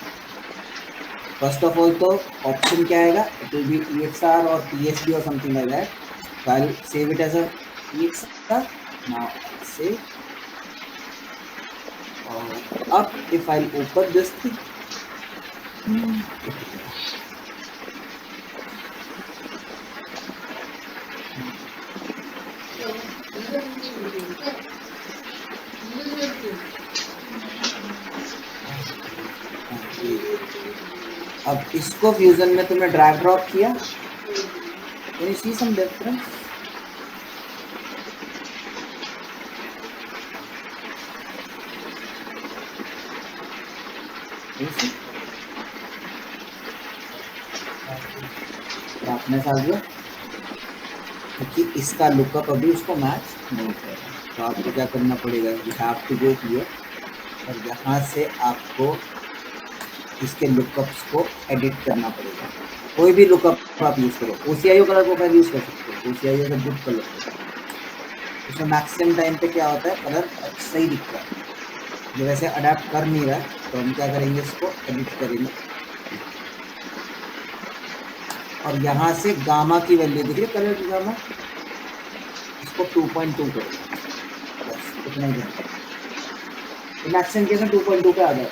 first of all तो ऑप्शन क्या आएगा, इट विल बी EXR और PSD और something like that. So I'll save it as a EXR. Now save. Up if I'll open this thing. अब इसको fusion में तुमने drag drop किया, can you see some difference? आपने आ गया क्योंकि इसका लुकअप अभी उसको मैच नहीं करेगा, तो आपको क्या करना पड़ेगा, you have to go here और यहाँ से आपको इसके लुकअप्स को एडिट करना पड़ेगा। कोई भी लुकअप आप यूज़ करो, OCIO कलर प्रोफाइल यूज़ कर सकते हो, OCIO का गुड कलर। उसमें मैक्सिमम टाइम पे क्या होता है, कलर अच्छा ही दिखता है। जो वैसे अडेप्ट कर नहीं रहा है तो हम क्या करेंगे, इसको एडिट करेंगे और यहाँ से गामा की वैल्यू दिख रही है, कलर की गामा, इसको 2.2 करो, बस इतना ही करेंगे। मैक्सिमम केस में 2.2 पे आ जाए।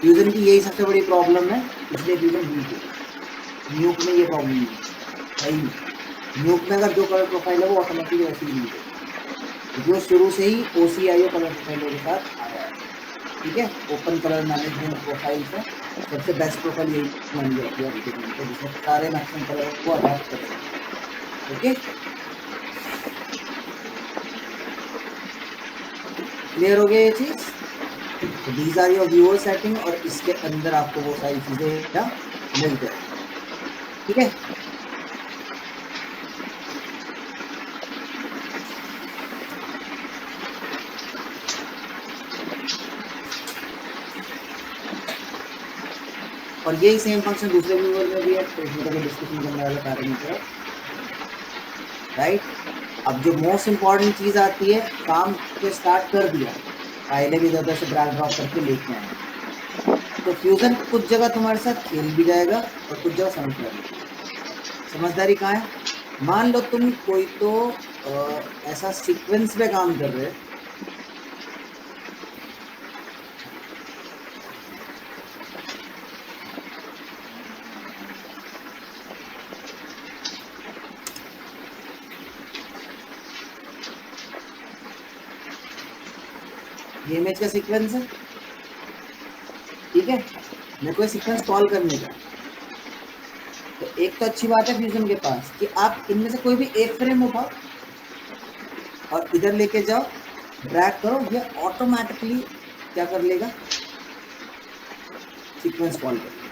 फ्यूजन की यही सबसे बड़ी प्रॉब्लम है, इसलिए फ्यूजन वीक है। न्यूक में ये प्रॉब्लम नहीं है, सही न्यूक में अगर जो कलर प्रोफाइल है वो ऑटोमेटिकली वैसे ही वीक है, जो शुरू से ही OCIO कलर प्रोफाइलों के साथ आया है। ठीक है, ओपन कलर मैनेजमेंट प्रोफाइल से सबसे बेस्ट प्रोफाइल यही मानी जाती है, जिसमें सारे मैक्सिमम कलर को अडैप्ट कर सकते हैं। ओके, क्लियर हो गया ये चीज? तो these are your viewer setting और इसके अंदर आपको वो सारी चीजें मिल जाए। ठीक है, और यही सेम फंक्शन दूसरे व्यूअर में भी है, तो इसमें तो डिस्कशन करने वाला कारण नहीं है। राइट, अब जो मोस्ट इम्पॉर्टेंट चीज़ आती है, काम को स्टार्ट कर दिया, फाइलें भी इधर से ड्रैग ड्रॉप करके लेके आए, तो फ्यूजन कुछ जगह तुम्हारे साथ खेल भी जाएगा और कुछ जगह समझदारी कहाँ है। मान लो तुम कोई तो ऐसा सीक्वेंस पे काम कर रहे हो, ये इमेज का सीक्वेंस है, ठीक है, मेरे को सीक्वेंस कॉल करने का। तो एक तो अच्छी बात है फ्यूजन के पास कि आप इनमें से कोई भी एक फ्रेम उठाओ और इधर लेके जाओ, ड्रैग करो, ये ऑटोमेटिकली क्या कर लेगा, सीक्वेंस कॉल कर लेगा।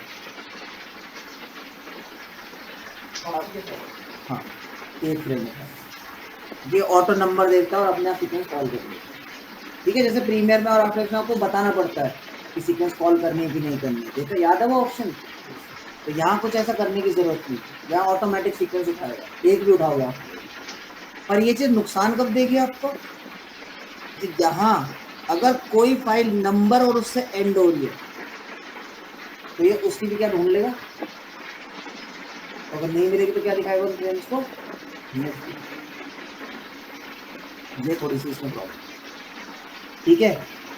हाँ, एक फ्रेम उठा, ये ऑटो नंबर देता है और अपने आप सीक्वेंस कॉल कर लेगा। ठीक है, जैसे प्रीमियर में और आफ्टर में आपको बताना पड़ता है कि सीक्वेंस कॉल करनी है कि नहीं करनी है, देखो याद है वो ऑप्शन। तो यहाँ कुछ ऐसा करने की जरूरत नहीं, यहाँ ऑटोमेटिक सीक्वेंस उठाएगा, एक भी उठाओगे आप। पर ये चीज़ नुकसान कब देगी आपको, कि यहाँ अगर कोई फाइल नंबर और उससे एंड हो रही है तो ये उसकी भी क्या ढूंढ लेगा, अगर नहीं मिलेगी तो क्या दिखाएगा उस फ्रेम्स को। ये थोड़ी सी इसमें प्रॉब्लम। ठीक है,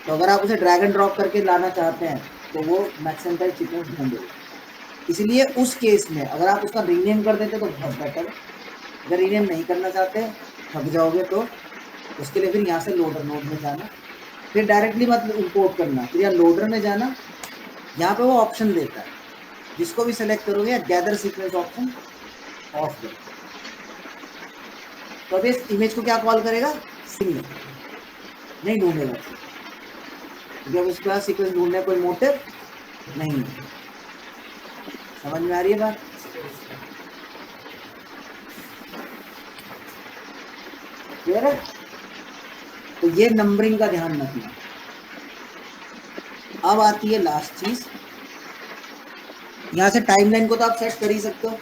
तो अगर आप उसे ड्रैग एंड ड्रॉप करके लाना चाहते हैं तो वो मैक्सिमम टाइम सीक्वेंस ढूंढेगा। इसलिए उस केस में अगर आप उसका रीनेम कर देते तो बहुत बेटर है। अगर रीनेम नहीं करना चाहते, थक जाओगे, तो उसके लिए फिर यहाँ से लोडर नोड में जाना, फिर डायरेक्टली मत इंपोर्ट करना, फिर यहाँ लोडर में जाना, यहाँ पे वो ऑप्शन देता है, जिसको भी सेलेक्ट करोगे गैदर सीक्वेंस ऑप्शन ऑफ करो, तो अब इस इमेज को क्या कॉल करेगा, सिंगल, नहीं ढूंढेगा, क्योंकि अब उसके बाद सीक्वेंस ढूंढने कोई मोटिव नहीं है। समझ में आ रही है बात? क्लियर है? तो ये नंबरिंग का ध्यान रखना। अब आती है लास्ट चीज, यहाँ से टाइमलाइन को तो आप सेट कर ही सकते हो,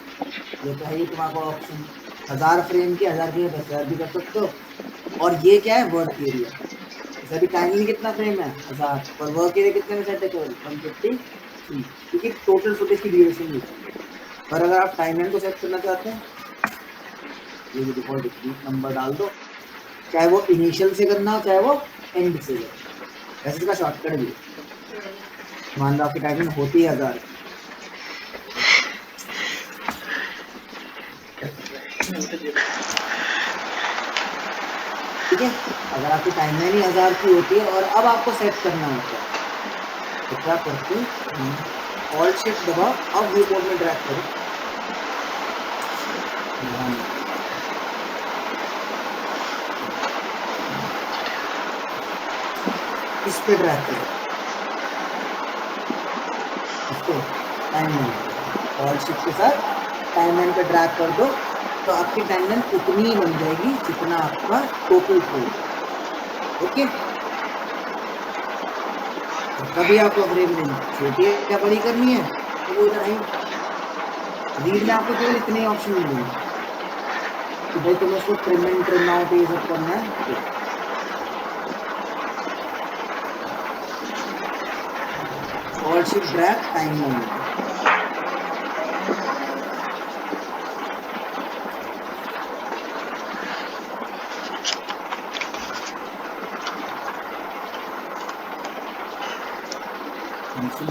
ये तो है ही तुम्हारा ऑप्शन, 1000 फ्रेम की 1000 की 10,000 भी कर सकते हो। और ये क्या है, वर्क एरिया, अभी टाइमलाइन कितना फ्रेम है 1000, और वर्क एरिया कितने में सेट है, 150, क्योंकि टोटल फुटेज की ड्यूरेशन नहीं है। पर अगर आप टाइमलाइन को सेट करना चाहते हैं, ये भी डिफॉल्ट नंबर डाल दो, चाहे वो इनिशियल से करना हो चाहे वो एंड से करना, वैसे इसका शॉर्टकट भी है। मान लो आपकी टाइमलाइन होती है 1000, ठीक है, अगर आपकी टाइमलाइन ही 1000 की होती है और अब आपको सेट करना होता है, तो क्या करते हैं, ऑल्ट शिफ्ट दबाओ, अब व्यू पोर्ट में ड्रैग करो, इस पे ड्रैग करो, इसको टाइमलाइन, ऑल्ट शिफ्ट के साथ टाइमलाइन पे ड्रैग कर दो, तो आपकी टाइमलाइन उतनी ही बन जाएगी जितना आपका टोटल फ्रेम। ओके, कभी आपको फ्रेम नहीं छोटी है क्या बड़ी करनी है तो वो इधर है। रीड में आपको केवल इतने ऑप्शन मिलेंगे कि भाई तुम्हें उसको ट्रिम एंड ट्रिम आउट ये सब करना है। ऑल शिफ्ट ड्रैग टाइमलाइन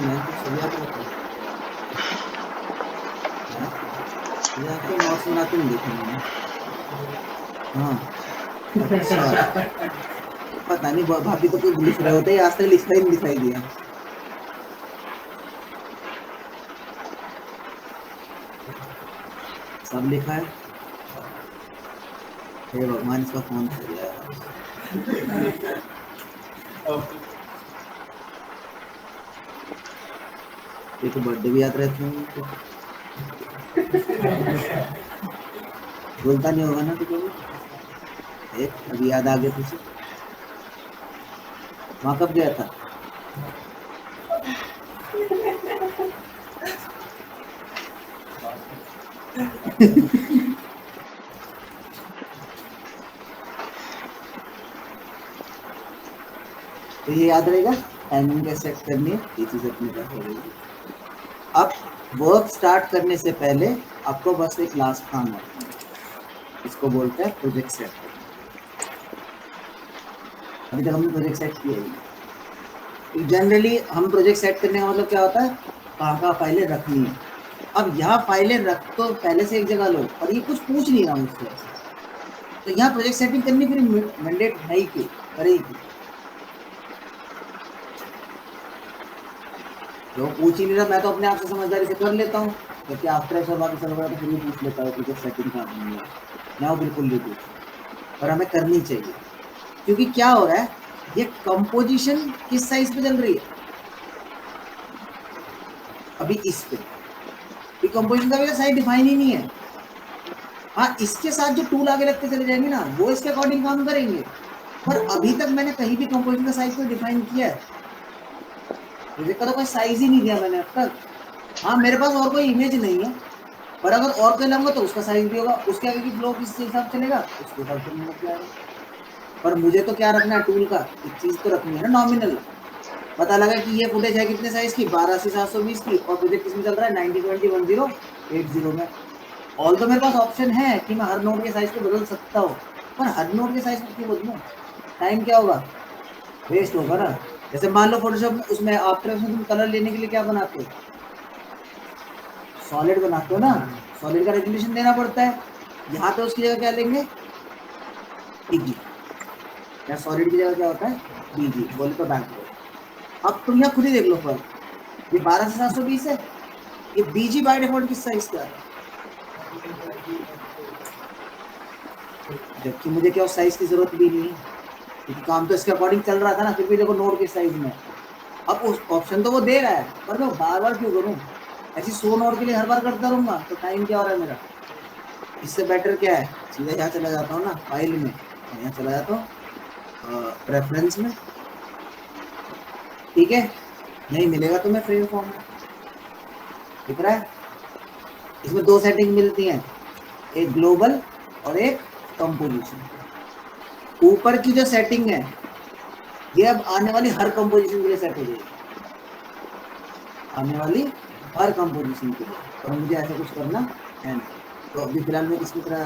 मैं तो चलिए आपको नॉट सुनाते नहीं देखेंगे। हाँ अच्छा पता नहीं भाभी तो कोई लिख रहे होते आज तक लिखा ही नहीं दिखाई दिया। सब लिखा है। हे भगवान इसका फोन कर गया। ये तो बर्थडे भी याद रहते हैं बोलता नहीं होगा ना तो कभी अभी याद आ गया तुझे। वहाँ कब गया था? तो ये याद रहेगा टाइमिंग कैसे सेट करनी है ये चीज अपने पास रहेगी। अब वर्क स्टार्ट करने से पहले आपको बस एक लास्ट काम है इसको बोलते हैं प्रोजेक्ट सेट। अभी तक हमने प्रोजेक्ट सेट किया है। जनरली हम प्रोजेक्ट सेट करने का मतलब क्या होता है कहाँ फाइलें रखनी है। अब यहाँ फाइलें रख तो पहले से एक जगह लो और ये कुछ पूछ नहीं रहा मुझसे तो यहाँ प्रोजेक्ट सेटिंग करनी फिर मैंडेट है ही क्यों करेगी जो पूछ ही नहीं रहा। मैं तो अपने आप से समझदारी से कर लेता हूँ क्योंकि आफ्टर और बाकी सब तो फिर भी पूछ लेता हूँ प्रोजेक्ट सेटिंग का नहीं है मैं वो बिल्कुल नहीं पूछ और हमें करनी चाहिए क्योंकि क्या हो रहा है ये कंपोजिशन किस साइज पे चल रही है अभी इस पे कंपोजिशन का भी साइज डिफाइन ही नहीं है। हाँ इसके साथ जो टूल आगे लगते चले जाएंगे ना वो इसके अकॉर्डिंग काम करेंगे पर अभी तक मैंने कहीं भी कंपोजिशन का साइज को डिफाइन किया है प्रोजेक्ट का तो कोई साइज ही नहीं दिया मैंने अब तक। हाँ मेरे पास और कोई इमेज नहीं है पर अगर और कोई लाऊंगा तो उसका साइज भी होगा उसके आगे की फ्लो किस हिसाब से चलेगा उसके हिसाब से लग जाएगा। पर मुझे तो क्या रखना है टूल का एक चीज तो रखनी है ना नॉमिनल। पता लगा कि ये फुटेज है कितने साइज की 12 से 720 की और प्रोजेक्ट किसमें चल रहा है 90201080 में। ऑल तो मेरे पास ऑप्शन है कि मैं हर नोड के साइज को बदल सकता हूँ पर हर नोड के साइज को क्यों बदलूं टाइम क्या होगा वेस्ट होगा ना। जैसे मान लो फोटोशॉप में उसमें आफ्टर में तुम कलर लेने के लिए क्या बनाते हो सॉलिड बनाते हो ना सॉलिड का रेजोल्यूशन देना पड़ता है। यहाँ पे उसकी जगह क्या लेंगे बीजी या सॉलिड की जगह क्या होता है बीजी बोले तो बैंक। अब तुम यहाँ खुद ही देख लो पर ये 12 से 720 है ये बीजी बाय डिफॉल्ट किस साइज का है जबकि मुझे क्या उस साइज की जरूरत भी नहीं है क्योंकि काम तो इसके अकॉर्डिंग चल रहा था ना। फिर भी देखो नोड के साइज में अब उस ऑप्शन तो वो दे रहा है पर मैं बार बार क्यों करूँ ऐसी 100 नोड के लिए हर बार करता रहूँगा तो टाइम क्या हो रहा है मेरा। इससे बेटर क्या है सीधा यहाँ चला जाता हूँ ना फाइल में यहाँ चला जाता हूँ प्रेफरेंस में ठीक है नहीं मिलेगा तो मैं फ्रेम फॉर्म में दिख रहा है। इसमें दो सेटिंग मिलती हैं एक ग्लोबल और एक कंपोजिशन। ऊपर की जो सेटिंग है ये अब आने वाली हर कंपोजिशन के लिए सेट हो जाएगी आने वाली हर कंपोजिशन के लिए और मुझे ऐसा कुछ करना है नहीं। तो अभी फिलहाल मैं इसकी तरह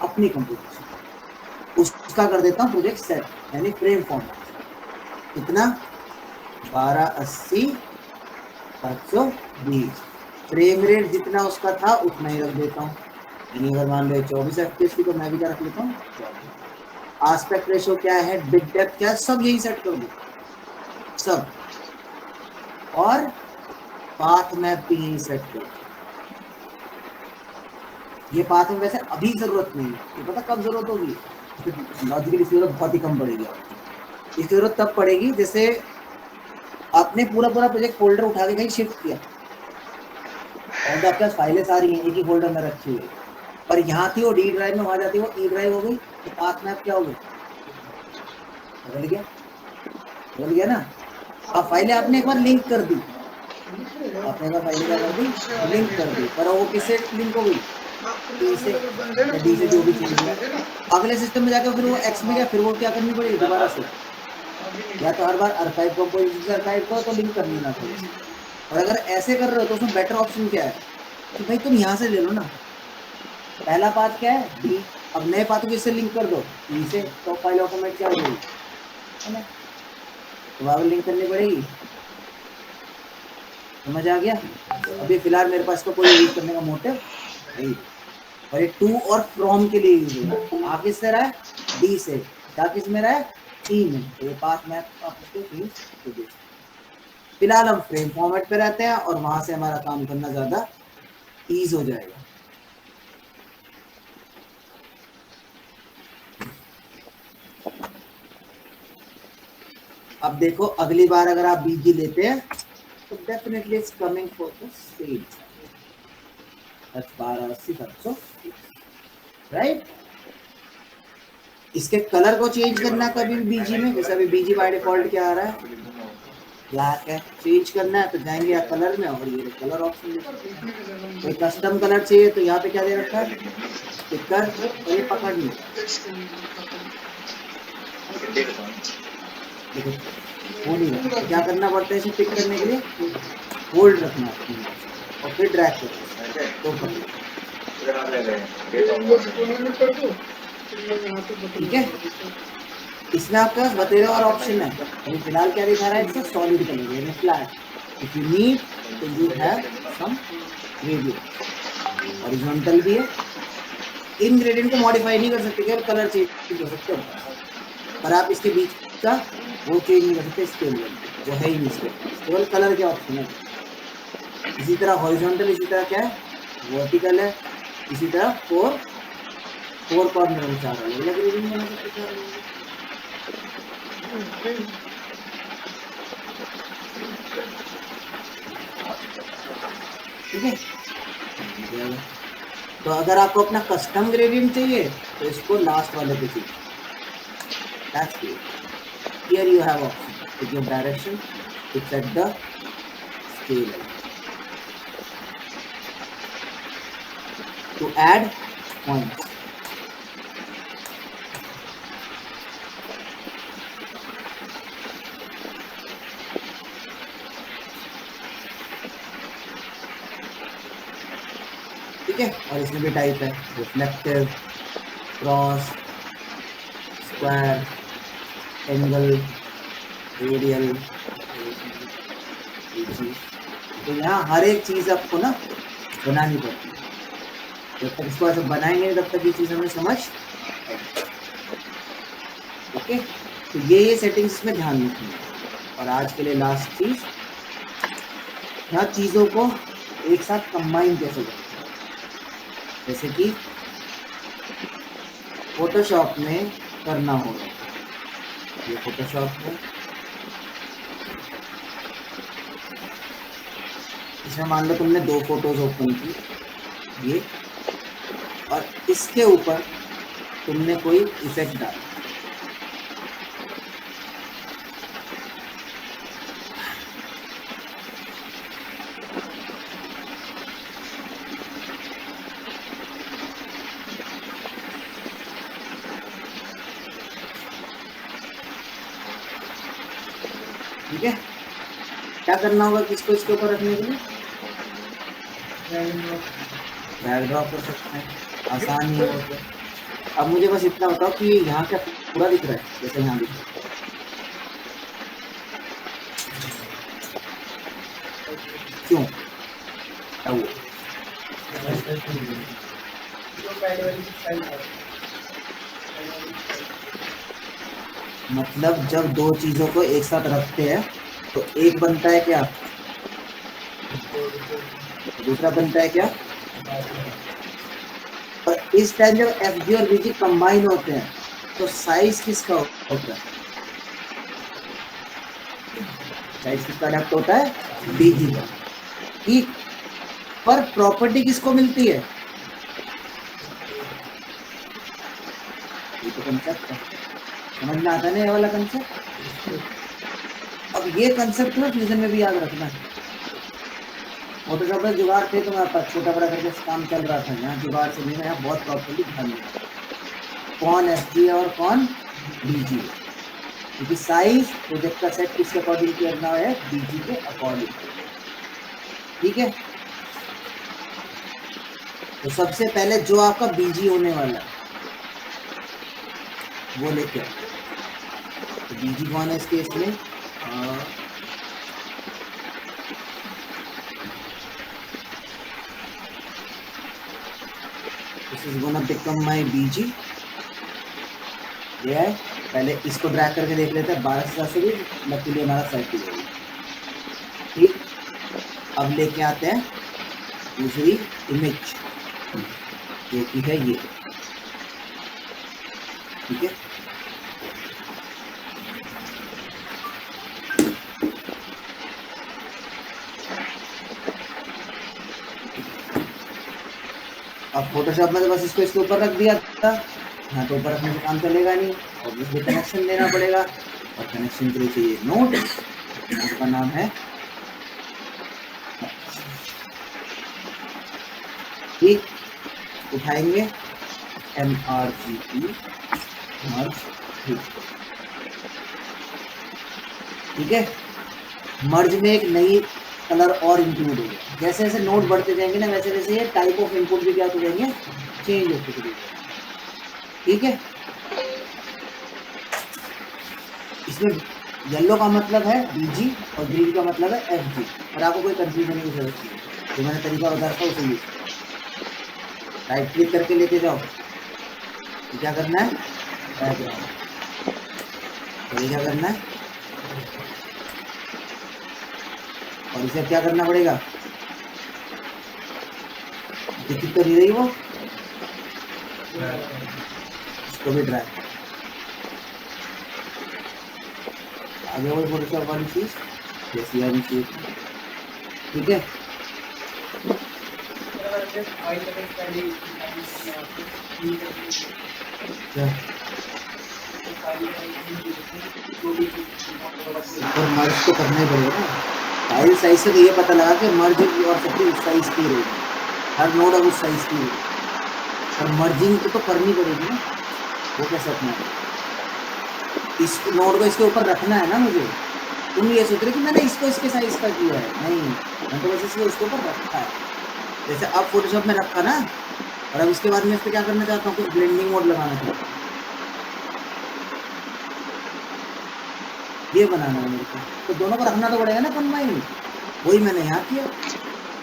अपनी कंपोजिशन उसका कर देता हूँ प्रोजेक्ट सेट यानी फ्रेम फॉर्म कितना 1280 720 फ्रेम रेट जितना उसका था उतना ही रख देता हूँ। यानी अगर मान लो 24 FPS की तो मैं भी क्या रख लेता हूँ 24। आस्पेक्ट रेशो क्या है बिट डेप्थ क्या है सब यही सेट कर दो सब और पाथ मैप भी यही सेट कर। ये पाथ में वैसे अभी जरूरत नहीं है तो पता कब जरूरत होगी लॉजिकली इसकी जरूरत बहुत ही कम पड़ेगी। इसकी जरूरत तब पड़ेगी जैसे आपने पूरा प्रोजेक्ट फोल्डर उठा के कहीं शिफ्ट किया और आपके पास फाइलें सारी हैं एक ही फोल्डर में रखी हुई पर यहाँ थी वो डी ड्राइव में वहां जाती वो ई ड्राइव हो गई तो पाथ मैप क्या हो गया बदल गया ना। अब फाइलें आपने एक बार लिंक कर दी, आपने एक बार फाइलें क्या कर दी, लिंक कर दी, पर वो किससे लिंक हो गई, टी से या डी से, जो भी चेंज हुआ। अगले सिस्टम में जाकर फिर वो एक्स में गया, फिर वो क्या करनी पड़ेगी दोबारा से, या तो हर बार आर्काइव कंपोजिशन से आर्काइव करो तो लिंक करनी ना पड़े। और अगर ऐसे कर रहे हो तो उसमें बेटर ऑप्शन क्या है कि भाई तुम यहाँ से ले लो ना, पहला पाथ क्या है डी, अब नए पाथ को इससे लिंक कर दो ई से, तो फाइल ऑटोमेटिक क्या हो जाएगी, है ना, दोबारा लिंक करनी पड़ेगी। समझ आ गया। अभी फिलहाल मेरे पास तो कोई यूज करने का मोटिव नहीं, और ये टू और फ्रॉम के लिए यूज होगा। आ किससे रहा है, डी से, क्या किस में रहा है, ई में, तो ये पाथ मैप आप उसको यूज कर दो। फिलहाल हम फ्रेम फॉर्मेट पे रहते हैं और वहां से हमारा काम करना ज्यादा ईज हो जाएगा। अब देखो अगली बार अगर आप बीजी लेते हैं तो definitely it's coming for the same 1280 right. इसके कलर को चेंज करना कभी भी बीजी में, जैसे अभी बीजी बाय डिफॉल्ट क्या आ रहा है, ब्लैक है, चेंज करना है तो जाएंगे या कलर में, और ये कलर ऑप्शन में कोई कस्टम कलर चाहिए तो यहाँ पे क्या दे रखा है, स्टिकर, और ये पकड़ ली, देखो वो नहीं है, तो क्या करना पड़ता है इसे पिक करने के लिए, होल्ड रखना और फिर ड्रैग करना, तो ठीक है। इसमें आपके पास बतेरे और ऑप्शन है, अभी फिलहाल क्या दिखा रहा है, इससे सॉलिड कलर यानी फ्लैट, इफ यू नीड तो you have some gradient, horizontal भी है, इन ग्रेडियंट को मॉडिफाई नहीं कर सकते, केवल कलर चेंज कर सकते हो, पर आप इसके बीच का वो चेंज नहीं कर सकते, स्केल वो है ही नहीं, केवल कलर के ऑप्शन है। इसी तरह हॉरिजॉन्टल, इसी तरह क्या है वर्टिकल है, इसी तरह फोर कॉर्नर में चाह रहा है, ठीक है। तो अगर आपको अपना कस्टम ग्रेडियंट चाहिए तो इसको लास्ट वाले पे चाहिए, that's it. Here you have option to give direction, to set the scale, to add points. ठीक है, और इसमें भी टाइप है reflective, cross, square, angle, radial, तो यहाँ हर एक चीज आपको ना बनानी पड़ती है, जब तक इसको ऐसे बनाएंगे तब तक ये चीज हमें समझ। ओके, तो ये सेटिंग्स इसमें ध्यान रखनी है। और आज के लिए लास्ट चीज, यहाँ चीजों को एक साथ कंबाइन कैसे करते हैं, जैसे कि फोटोशॉप में करना होगा, ये फोटोशॉप में इसमें मान लो तुमने दो फोटोज ओपन की, ये, और इसके ऊपर तुमने कोई इफेक्ट डाला, ठीक है। क्या करना होगा किसको इसके ऊपर रखने के लिए, ड्रैग ड्रॉप कर सकते हैं, आसान ही है। अब मुझे बस इतना बताओ कि यहाँ क्या पूरा दिख रहा है, जैसे यहाँ दिख रहा है, क्यों, क्या हुआ, मतलब जब दो चीजों को एक साथ रखते हैं तो एक बनता है क्या, दूसरा बनता है क्या, और इस टाइम जब एफजी और बीजी कंबाइन होते हैं तो साइज किसका होता है, साइज किसका अडैप्ट होता है, बीजी का, ठीक। पर प्रॉपर्टी किसको मिलती है, ये तो कंसेप्ट है, समझ में आता नहीं ये वाला कंसेप्ट। अब ये कंसेप्ट ना फ्यूजन में भी याद रखना है। फोटोशॉप में जुगाड़ थे तो मेरे पास छोटा बड़ा करके काम चल रहा था, यहाँ जुगाड़ से नहीं, यहाँ बहुत प्रॉपर्ली ध्यान देना कौन एफजी है और कौन बीजी है, क्योंकि साइज प्रोजेक्ट का सेट किसके अकॉर्डिंग करना है, बीजी के अकॉर्डिंग। ठीक है, तो सबसे पहले जो आपका बीजी होने वाला है वो लेके आओ। तो बीजी कौन है इस केस में, this is gonna become my BG. ये है, पहले इसको ड्रैग करके देख लेते हैं 12 से भी लकीली हमारा सेट हो गई। ठीक, अब लेके आते हैं दूसरी इमेज जो कि है ये। ठीक है, अब फोटोशॉप में तो बस इसको इसके ऊपर रख दिया था, यहाँ तो ऊपर रखने से काम चलेगा नहीं, और इसमें कनेक्शन देना पड़ेगा, और कनेक्शन के लिए चाहिए नोड। नोड का नाम है, ठीक, उठाएंगे MRGE मर्ज। ठीक है, मर्ज में एक नई कलर और इंक्लूड हो गया। जैसे जैसे नोड बढ़ते जाएंगे ना वैसे वैसे ये टाइप ऑफ इनपुट भी क्या हो जाएंगे, चेंज होते चले जाएंगे। ठीक है, इसमें येलो का मतलब है बीजी और ग्रीन का मतलब है एफजी, और आपको कोई कंफ्यूजन की जरूरत नहीं है, जो मैंने तरीका बताया था उसे यूज राइट क्लिक करके लेके जाओ। तो क्या करना है, बैकग्राउंड, तो ये क्या करना है, और इसे क्या करना पड़ेगा, दिख तो नहीं रही वो, इसको भी ड्रैग, आगे वो फोटोशॉप वाली चीज जैसी वाली चीज। ठीक है, और मर्ज तो करना ही पड़ेगा ना, फाइल साइज से तो ये पता लगा कि मर्ज और सबकी उस साइज की रहेगी, हर नोड अब उस साइज की होगी, और मर्जिंग तो करनी पड़ेगी ना, वो कैसे अपना इस नोड को इसके ऊपर रखना है ना मुझे। तुम ये सोच रहे कि मैंने इसको इसके साइज का किया है, नहीं, मैं तो बस इसको इसके ऊपर रखा है, जैसे अब फोटोशॉप में रखा ना, और अब इसके बाद में इस पर क्या करना चाहता हूँ, कुछ ब्लेंडिंग मोड लगाना चाहता हूँ, ये बनाना है मेरे को, तो दोनों को रखना तो पड़ेगा ना कंबाइन, वही मैंने यहाँ किया।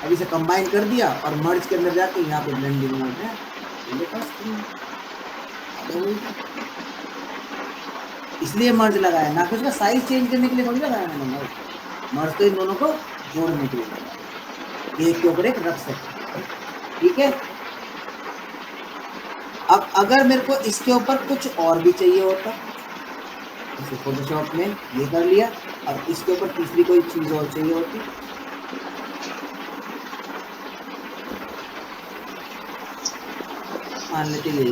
अब इसे कंबाइन कर दिया और मर्ज के अंदर जाके यहाँ पे ब्लेंडिंग मोड है, इसलिए मर्ज लगाया, ना कि उसका साइज चेंज करने के लिए थोड़ी लगाया मैंने मर्ज तो इन दोनों को जोड़ने के लिए लगाया, एक के ऊपर एक रख सकते। ठीक है, अब अगर मेरे को इसके ऊपर कुछ और भी चाहिए होता, जैसे फोटोशॉप में ये कर लिया, अब इसके ऊपर तीसरी कोई चीज और चाहिए होती, मान लेते यही,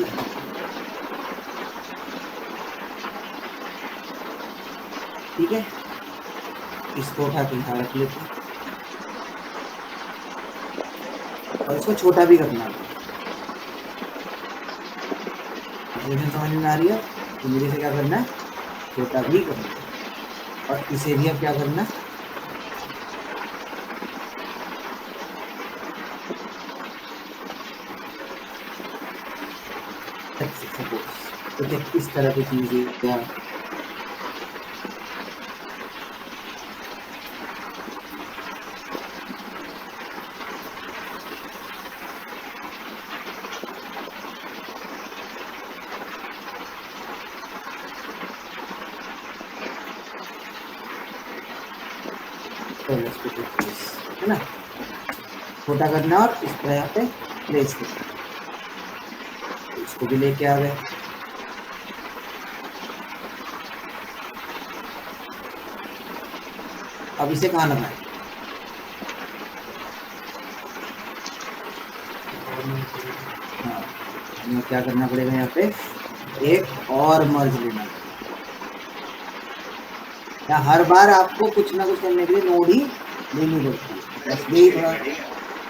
ठीक है, इसको उठा के यहाँ रख लेते हैं, और इसको छोटा भी रखना है, समझ में आ रही है, तो मुझे से क्या करना है, छोटा भी करना है, और इसे भी अब क्या करना है, तो इस तरह की चीजें क्या है ना, छोटा करना और इस तरह यहाँ पे प्लेस करना, इसको भी लेके आ गए। अब इसे कहाँ लगाएं, हाँ, हमें क्या करना पड़ेगा, यहाँ पे एक और मर्ज लेना, या हर बार आपको कुछ ना कुछ करने के लिए नोड ही लेनी पड़ती है, बस यही थोड़ा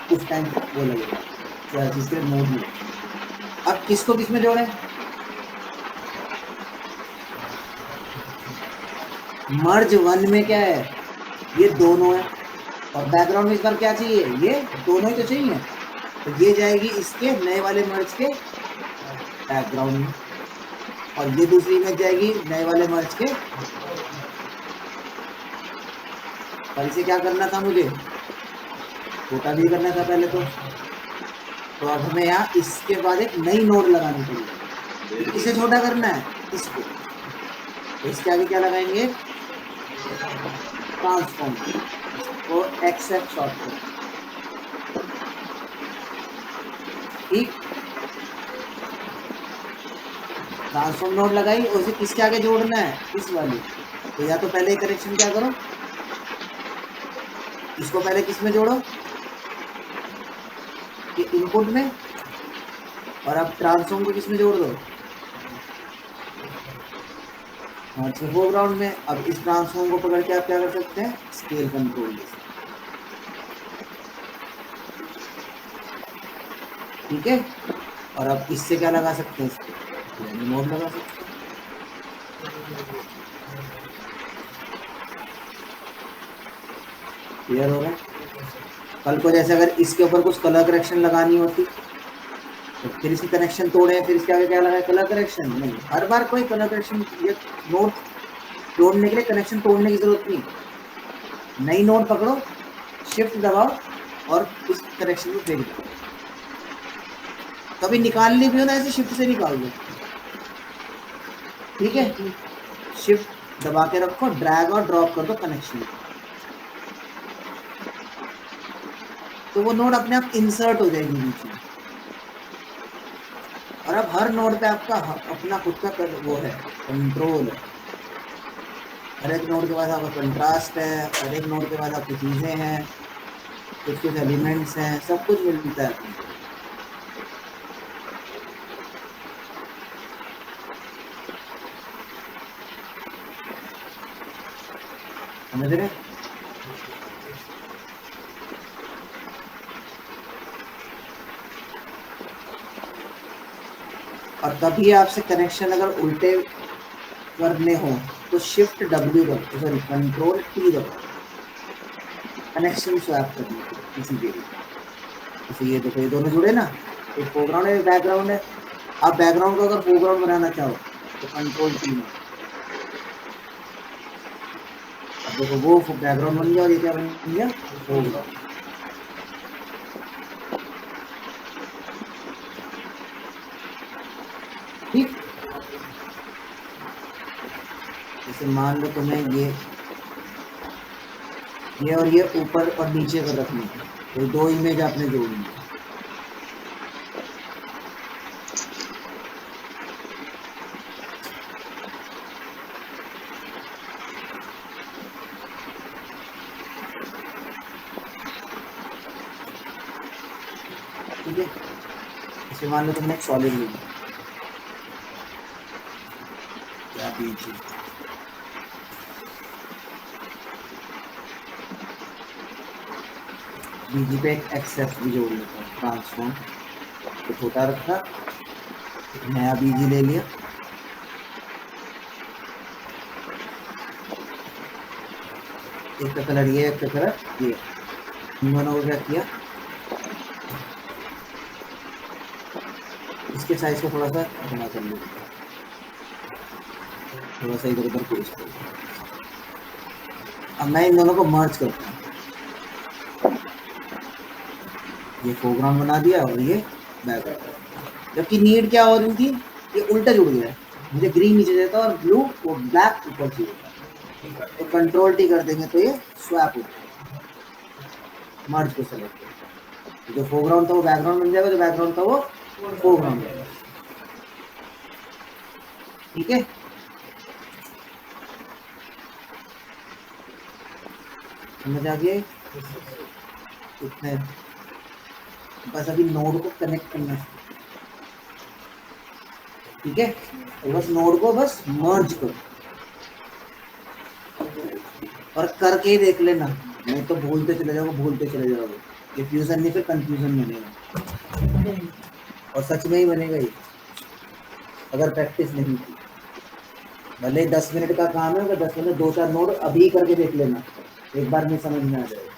कुछ टाइम वो लगेगा जिसके नोड नहीं। अब किसको किस में जोड़े? मर्ज वन में क्या है, ये दोनों है, और बैकग्राउंड में इस बार क्या चाहिए, ये दोनों ही तो चाहिए, तो ये जाएगी इसके नए वाले मर्ज के बैकग्राउंड में, और ये दूसरी इमेज जाएगी नए वाले मर्ज के। और इसे क्या करना था मुझे, छोटा भी करना था पहले तो अब हमें यहाँ इसके बाद एक नई नोड लगानी पड़ेगी। इसे छोटा करना है इसको, तो इसके आगे क्या लगाएंगे, ट्रांसफॉर्म और एक्सेप्ट शॉर्टकट, ठीक। ट्रांसफॉर्म नोड लगाई और इसे किसके आगे जोड़ना है, इस वाली। तो या तो पहले कनेक्शन क्या करो, इसको पहले किस में जोड़ो, ये इनपुट में, और अब ट्रांसफॉर्म को किस में जोड़ दो, फोरग्राउंड में। अब इस ट्रांसफॉर्म को पकड़ के आप क्या कर सकते हैं, स्केल कंट्रोल, ठीक है। और अब इससे क्या लगा सकते हैं, इसको मोड लगा सकते हैं। क्लियर हो रहा है? कल को जैसे अगर इसके ऊपर कुछ कलर करेक्शन लगानी होती तो फिर इसकी कनेक्शन तोड़े, फिर इसके आगे क्या लगा, कलर करेक्शन नहीं, हर बार कोई कलर करेक्शन, ये नोड जोड़ने के लिए कनेक्शन तोड़ने की जरूरत नहीं। नई नोड पकड़ो, शिफ्ट दबाओ और इस कनेक्शन को फेंक दो। कभी निकालनी भी हो ना, ऐसे शिफ्ट से निकाल दो, ठीक है। शिफ्ट दबा के रखो, ड्रैग और ड्रॉप कर दो कनेक्शन, तो वो नोड अपने आप इंसर्ट हो जाएगी बीच में। और अब हर नोड पे आपका अपना खुद का वो है, कंट्रोल है। हर एक नोड के पास आपका कंट्रास्ट है, हर एक नोड के पास आपकी चीज़ें हैं, कुछ कुछ एलिमेंट्स हैं, सब कुछ मिलता है। समझ रहे? और तभी आपसे कनेक्शन अगर उल्टे करने हो तो शिफ्ट W दबाओ, सॉरी कंट्रोल T दबाओ, कनेक्शन स्वैप करने के किसी के लिए। जैसे ये देखो, ये दोनों जुड़े ना, एक फोरग्राउंड है, एक बैकग्राउंड है। आप बैकग्राउंड को अगर फोरग्राउंड बनाना चाहो तो कंट्रोल T में, अब देखो वो बैकग्राउंड बन गया और ये क्या बन गया, फोरग्राउंड। ठीक, जैसे मान लो तुम्हें ये और ये ऊपर और नीचे कर रखनी है, तो दो इमेज आपने जोड़नी है। ठीक है, जैसे मान लो तुमने एक सॉलिड ली, क्या बीच बीजी पे एक एक्सेस भी जोड़ लेता हूँ, ट्रांसफॉर्म तो छोटा रखा, नया बीजी ले लिया, एक का कलर ये, एक का कलर ये, इन दोनों को क्या किया, इसके साइज को थोड़ा सा बड़ा कर लिया, थोड़ा सा इधर उधर पेश कर। अब मैं इन दोनों को मर्ज करता हूँ, ये फोरग्राउंड बना दिया और ये बैकग्राउंड। जबकि नीड क्या हो रही थी, ये उल्टा जुड़ गया है, मुझे ग्रीन नीचे देता और ब्लू और ब्लैक ऊपर चाहिए, तो कंट्रोल T कर देंगे तो ये स्वैप हो जाएगा, मर्ज को सेलेक्ट कर, जो फोरग्राउंड था वो बैकग्राउंड बन जाएगा, जो बैकग्राउंड था वो फोरग्राउंड बन जाएगा। ठीक है, समझ आ गया? इतने बस अभी नोड को कनेक्ट करना है, ठीक है, तो बस नोड को बस मर्ज करो। और करके ही देख लेना, नहीं तो भूलते चले जाओगे। कंफ्यूजन नहीं, फिर कंफ्यूजन बनेगा, और सच में ही बनेगा ये, अगर प्रैक्टिस नहीं की। भले 10 मिनट का काम है, अगर 10 मिनट 2-4 नोट अभी करके देख लेना, एक बार में समझ में आ जाएगा।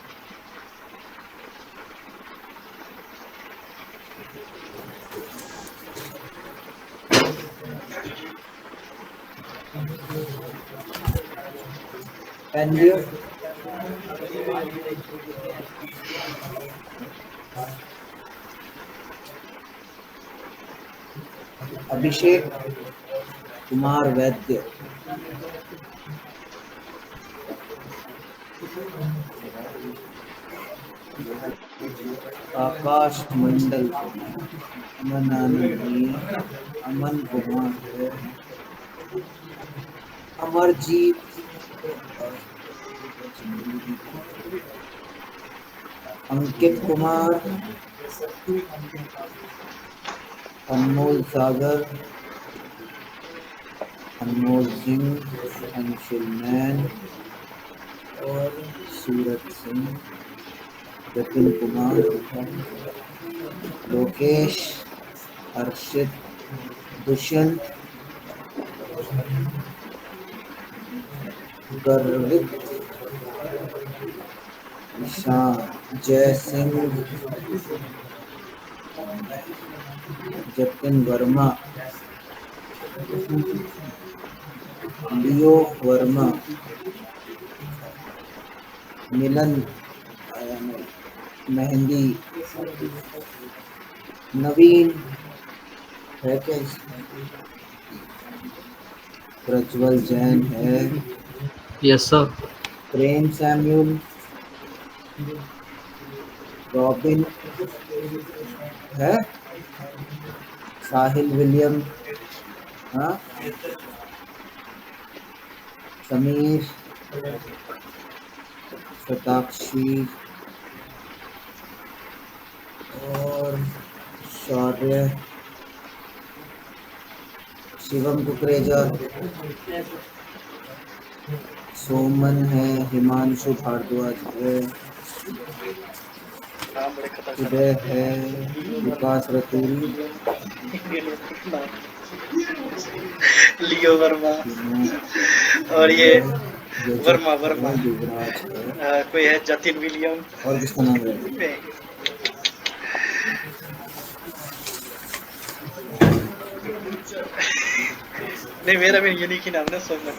पेन लियो। अभिषेक कुमार वैद्य, आकाश मंडल, अमन आनंद, अमन कुमार, अमरजीत, अंकित कुमार, अनमोल सागर, अनमोल सिंह, अंशुल मैन और सूरज सिंह, जतिन कुमार, लोकेश, हर्षित, दुष्यंत, गर्वित, ईशान, जय सिंह, जतिन वर्मा, लियो वर्मा, मिलन मेहंदी, नवीन है क्या, प्रज्वल जैन है, यस सर। प्रेम सैम्यूल, रॉबिन है, साहिल विलियम, हाँ, समीर, शताक्षी और शौर्य, शिवम कुकरेजा, सोमन है, हिमांशु भारद्वाज है, नाम बड़े खतरनाक उदय है, विकास रतूरी, लियो वर्मा और ये वर्मा युवराज है, कोई है जतिन विलियम और किसका नाम है? नहीं, मेरा भी यूनिक ही नाम है सोमन।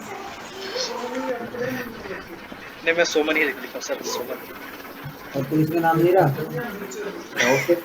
नहीं, मैं सोमन ही लिखा हूँ सर, सोमन। और पुलिस का नाम नहीं रहा? ओके।